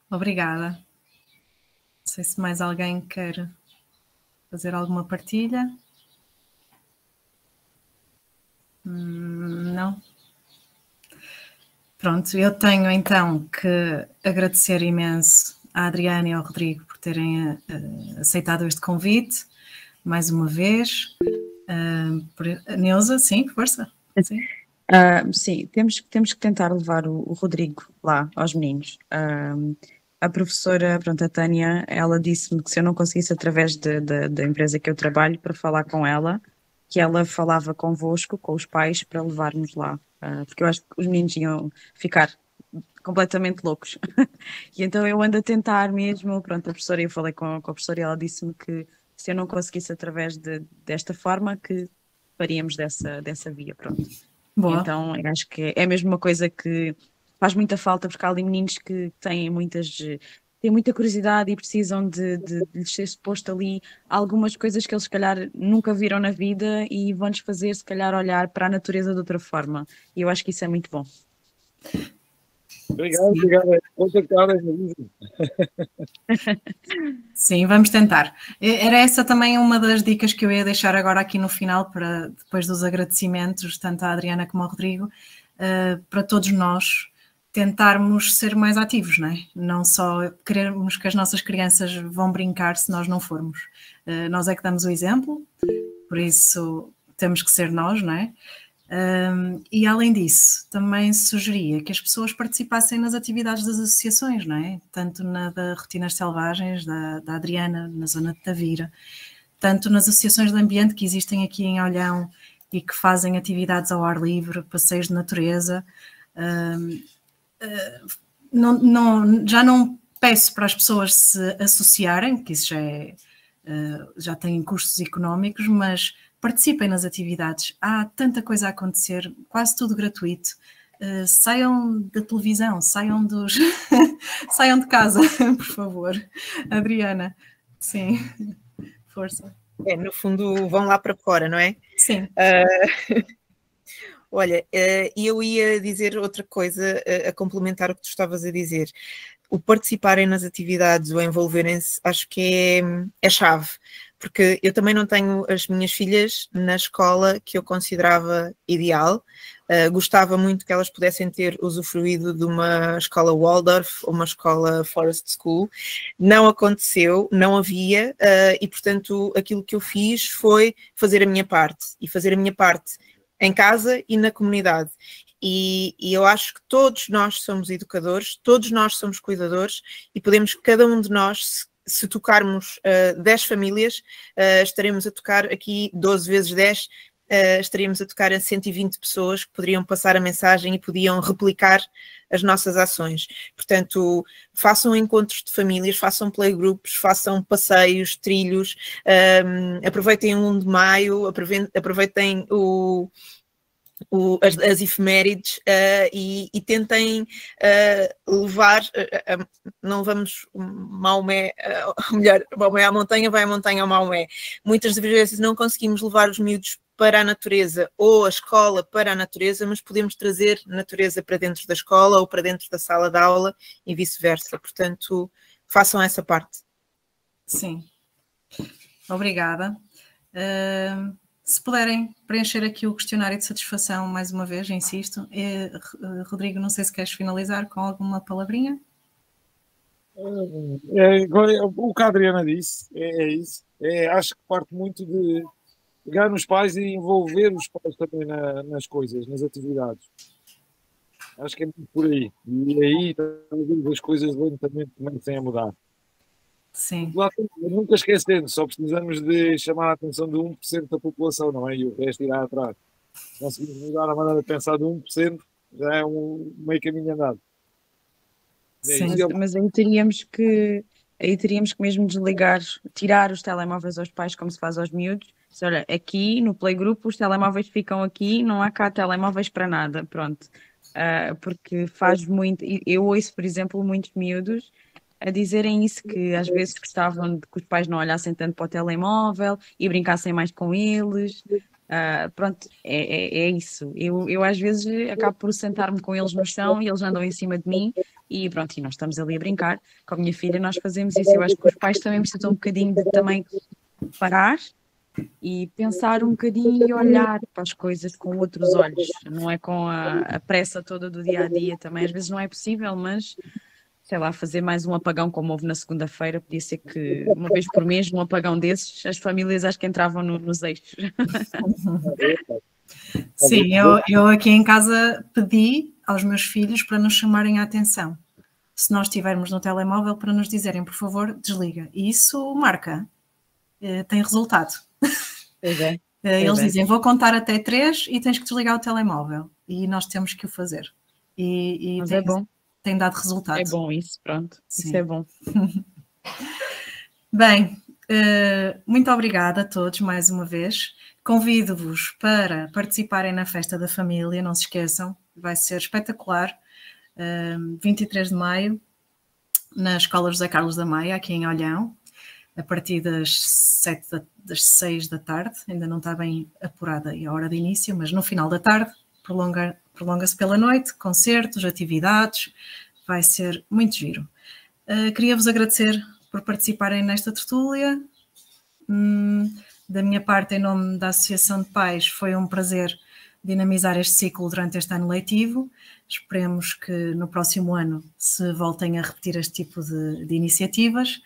Obrigada. Não sei se mais alguém quer fazer alguma partilha. Não? Pronto, eu tenho então que agradecer imenso à Adriana e ao Rodrigo por terem aceitado este convite, mais uma vez. Neuza, sim, força. Sim.
Sim, temos que tentar levar o Rodrigo lá aos meninos. A professora, pronto, a Tânia, ela disse-me que se eu não conseguisse através da empresa que eu trabalho para falar com ela, que ela falava convosco, com os pais, para levarmos lá, porque eu acho que os meninos iam ficar completamente loucos. E então eu ando a tentar mesmo, pronto, a professora, eu falei com a professora e ela disse-me que se eu não conseguisse através desta forma, que faríamos dessa via, pronto.
Boa.
Então eu acho que é mesmo uma coisa que faz muita falta, porque há ali meninos que têm muita curiosidade e precisam de lhes ser exposto ali algumas coisas que eles se calhar nunca viram na vida e vão-lhes fazer se calhar olhar para a natureza de outra forma. E eu acho que isso é muito bom.
Obrigado, obrigado. Contactar.
Sim, vamos tentar. Era essa também uma das dicas que eu ia deixar agora aqui no final, para depois dos agradecimentos, tanto à Adriana como ao Rodrigo, para todos nós tentarmos ser mais ativos, não é? Não só querermos que as nossas crianças vão brincar se nós não formos. Nós é que damos o exemplo, por isso temos que ser nós, não é? E além disso, também sugeria que as pessoas participassem nas atividades das associações, não é? Tanto na da Rotinas Selvagens, da Adriana, na zona de Tavira, tanto nas associações de ambiente que existem aqui em Olhão e que fazem atividades ao ar livre, passeios de natureza. Já não peço para as pessoas se associarem, que isso já tem custos económicos, mas participem nas atividades. Há tanta coisa a acontecer, quase tudo gratuito. Saiam da televisão, saiam saiam de casa, por favor. Adriana, sim, força.
No fundo, vão lá para fora, não é?
Sim.
Olha, eu ia dizer outra coisa a complementar o que tu estavas a dizer. O participarem nas atividades, o envolverem-se, acho que é chave, porque eu também não tenho as minhas filhas na escola que eu considerava ideal. Gostava muito que elas pudessem ter usufruído de uma escola Waldorf ou uma escola Forest School. Não aconteceu, não havia, e portanto aquilo que eu fiz foi fazer a minha parte, e fazer a minha parte em casa e na comunidade. E eu acho que todos nós somos educadores, todos nós somos cuidadores, e podemos, cada um de nós, se tocarmos 10 famílias, estaremos a tocar aqui 12 vezes 10, estaríamos a tocar a 120 pessoas que poderiam passar a mensagem e podiam replicar as nossas ações. Portanto, façam encontros de famílias, façam playgroups, façam passeios, trilhos, aproveitem o 1 de maio, aproveitem as efemérides e tentem levar, não vamos Maomé, melhor, Maomé à montanha, vai à montanha ao Maomé. Muitas vezes não conseguimos levar os miúdos para a natureza ou a escola para a natureza, mas podemos trazer natureza para dentro da escola ou para dentro da sala de aula e vice-versa. Portanto, façam essa parte.
Sim. Obrigada. Se puderem preencher aqui o questionário de satisfação mais uma vez, insisto. Rodrigo, não sei se queres finalizar com alguma palavrinha?
O que a Adriana disse é isso. Acho que parte muito de pegar nos pais e envolver os pais também nas coisas, nas atividades. Acho que é muito por aí. E aí talvez as coisas lentamente comecem a mudar.
Sim.
Nunca esquecendo, só precisamos de chamar a atenção de 1% da população, não é? E o resto irá atrás. Conseguimos mudar a maneira de pensar de 1%, já é meio caminho andado.
Sim, mas aí teríamos que mesmo desligar, tirar os telemóveis aos pais, como se faz aos miúdos. Olha, aqui no playgroup os telemóveis ficam aqui, não há cá telemóveis para nada, pronto. Porque faz muito, eu ouço, por exemplo, muitos miúdos a dizerem isso, que às vezes gostavam de que os pais não olhassem tanto para o telemóvel e brincassem mais com eles. Pronto, é isso. Eu às vezes acabo por sentar-me com eles no chão e eles andam em cima de mim e pronto, e nós estamos ali a brincar. Com a minha filha nós fazemos isso. Eu acho que os pais também precisam um bocadinho de também parar e pensar um bocadinho e olhar para as coisas com outros olhos. Não é com a pressa toda do dia-a-dia também. Às vezes não é possível, mas sei lá, fazer mais um apagão como houve na segunda-feira, podia ser que uma vez por mês, um apagão desses, as famílias acho que entravam nos eixos.
Sim, eu aqui em casa pedi aos meus filhos para nos chamarem a atenção. Se nós estivermos no telemóvel, para nos dizerem, por favor, desliga. E isso marca, tem resultado.
Pois é.
Eles dizem, vou contar até 3 e tens que desligar o telemóvel. E nós temos que o fazer.
Mas é bom.
Tem dado resultado.
É bom isso, pronto.
Sim.
Isso é bom.
Bem, muito obrigada a todos mais uma vez. Convido-vos para participarem na festa da família, não se esqueçam, vai ser espetacular. 23 de maio, na Escola José Carlos da Maia, aqui em Olhão, a partir das 6 da tarde, ainda não está bem apurada a hora de início, mas no final da tarde, prolonga-se pela noite, concertos, atividades, vai ser muito giro. Queria-vos agradecer por participarem nesta tertúlia. Da minha parte, em nome da Associação de Pais, foi um prazer dinamizar este ciclo durante este ano letivo. Esperemos que no próximo ano se voltem a repetir este tipo de iniciativas.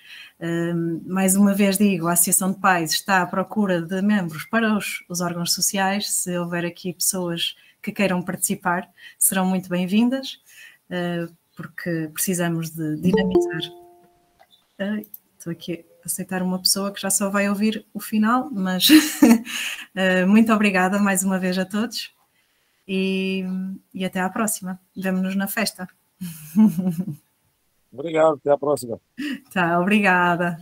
Mais uma vez digo, a Associação de Pais está à procura de membros para os órgãos sociais. Se houver aqui pessoas que queiram participar, serão muito bem-vindas, porque precisamos de dinamizar. Estou aqui a aceitar uma pessoa que já só vai ouvir o final, mas muito obrigada mais uma vez a todos e até à próxima. Vemo-nos na festa.
Obrigado, até à próxima.
Tá, obrigada.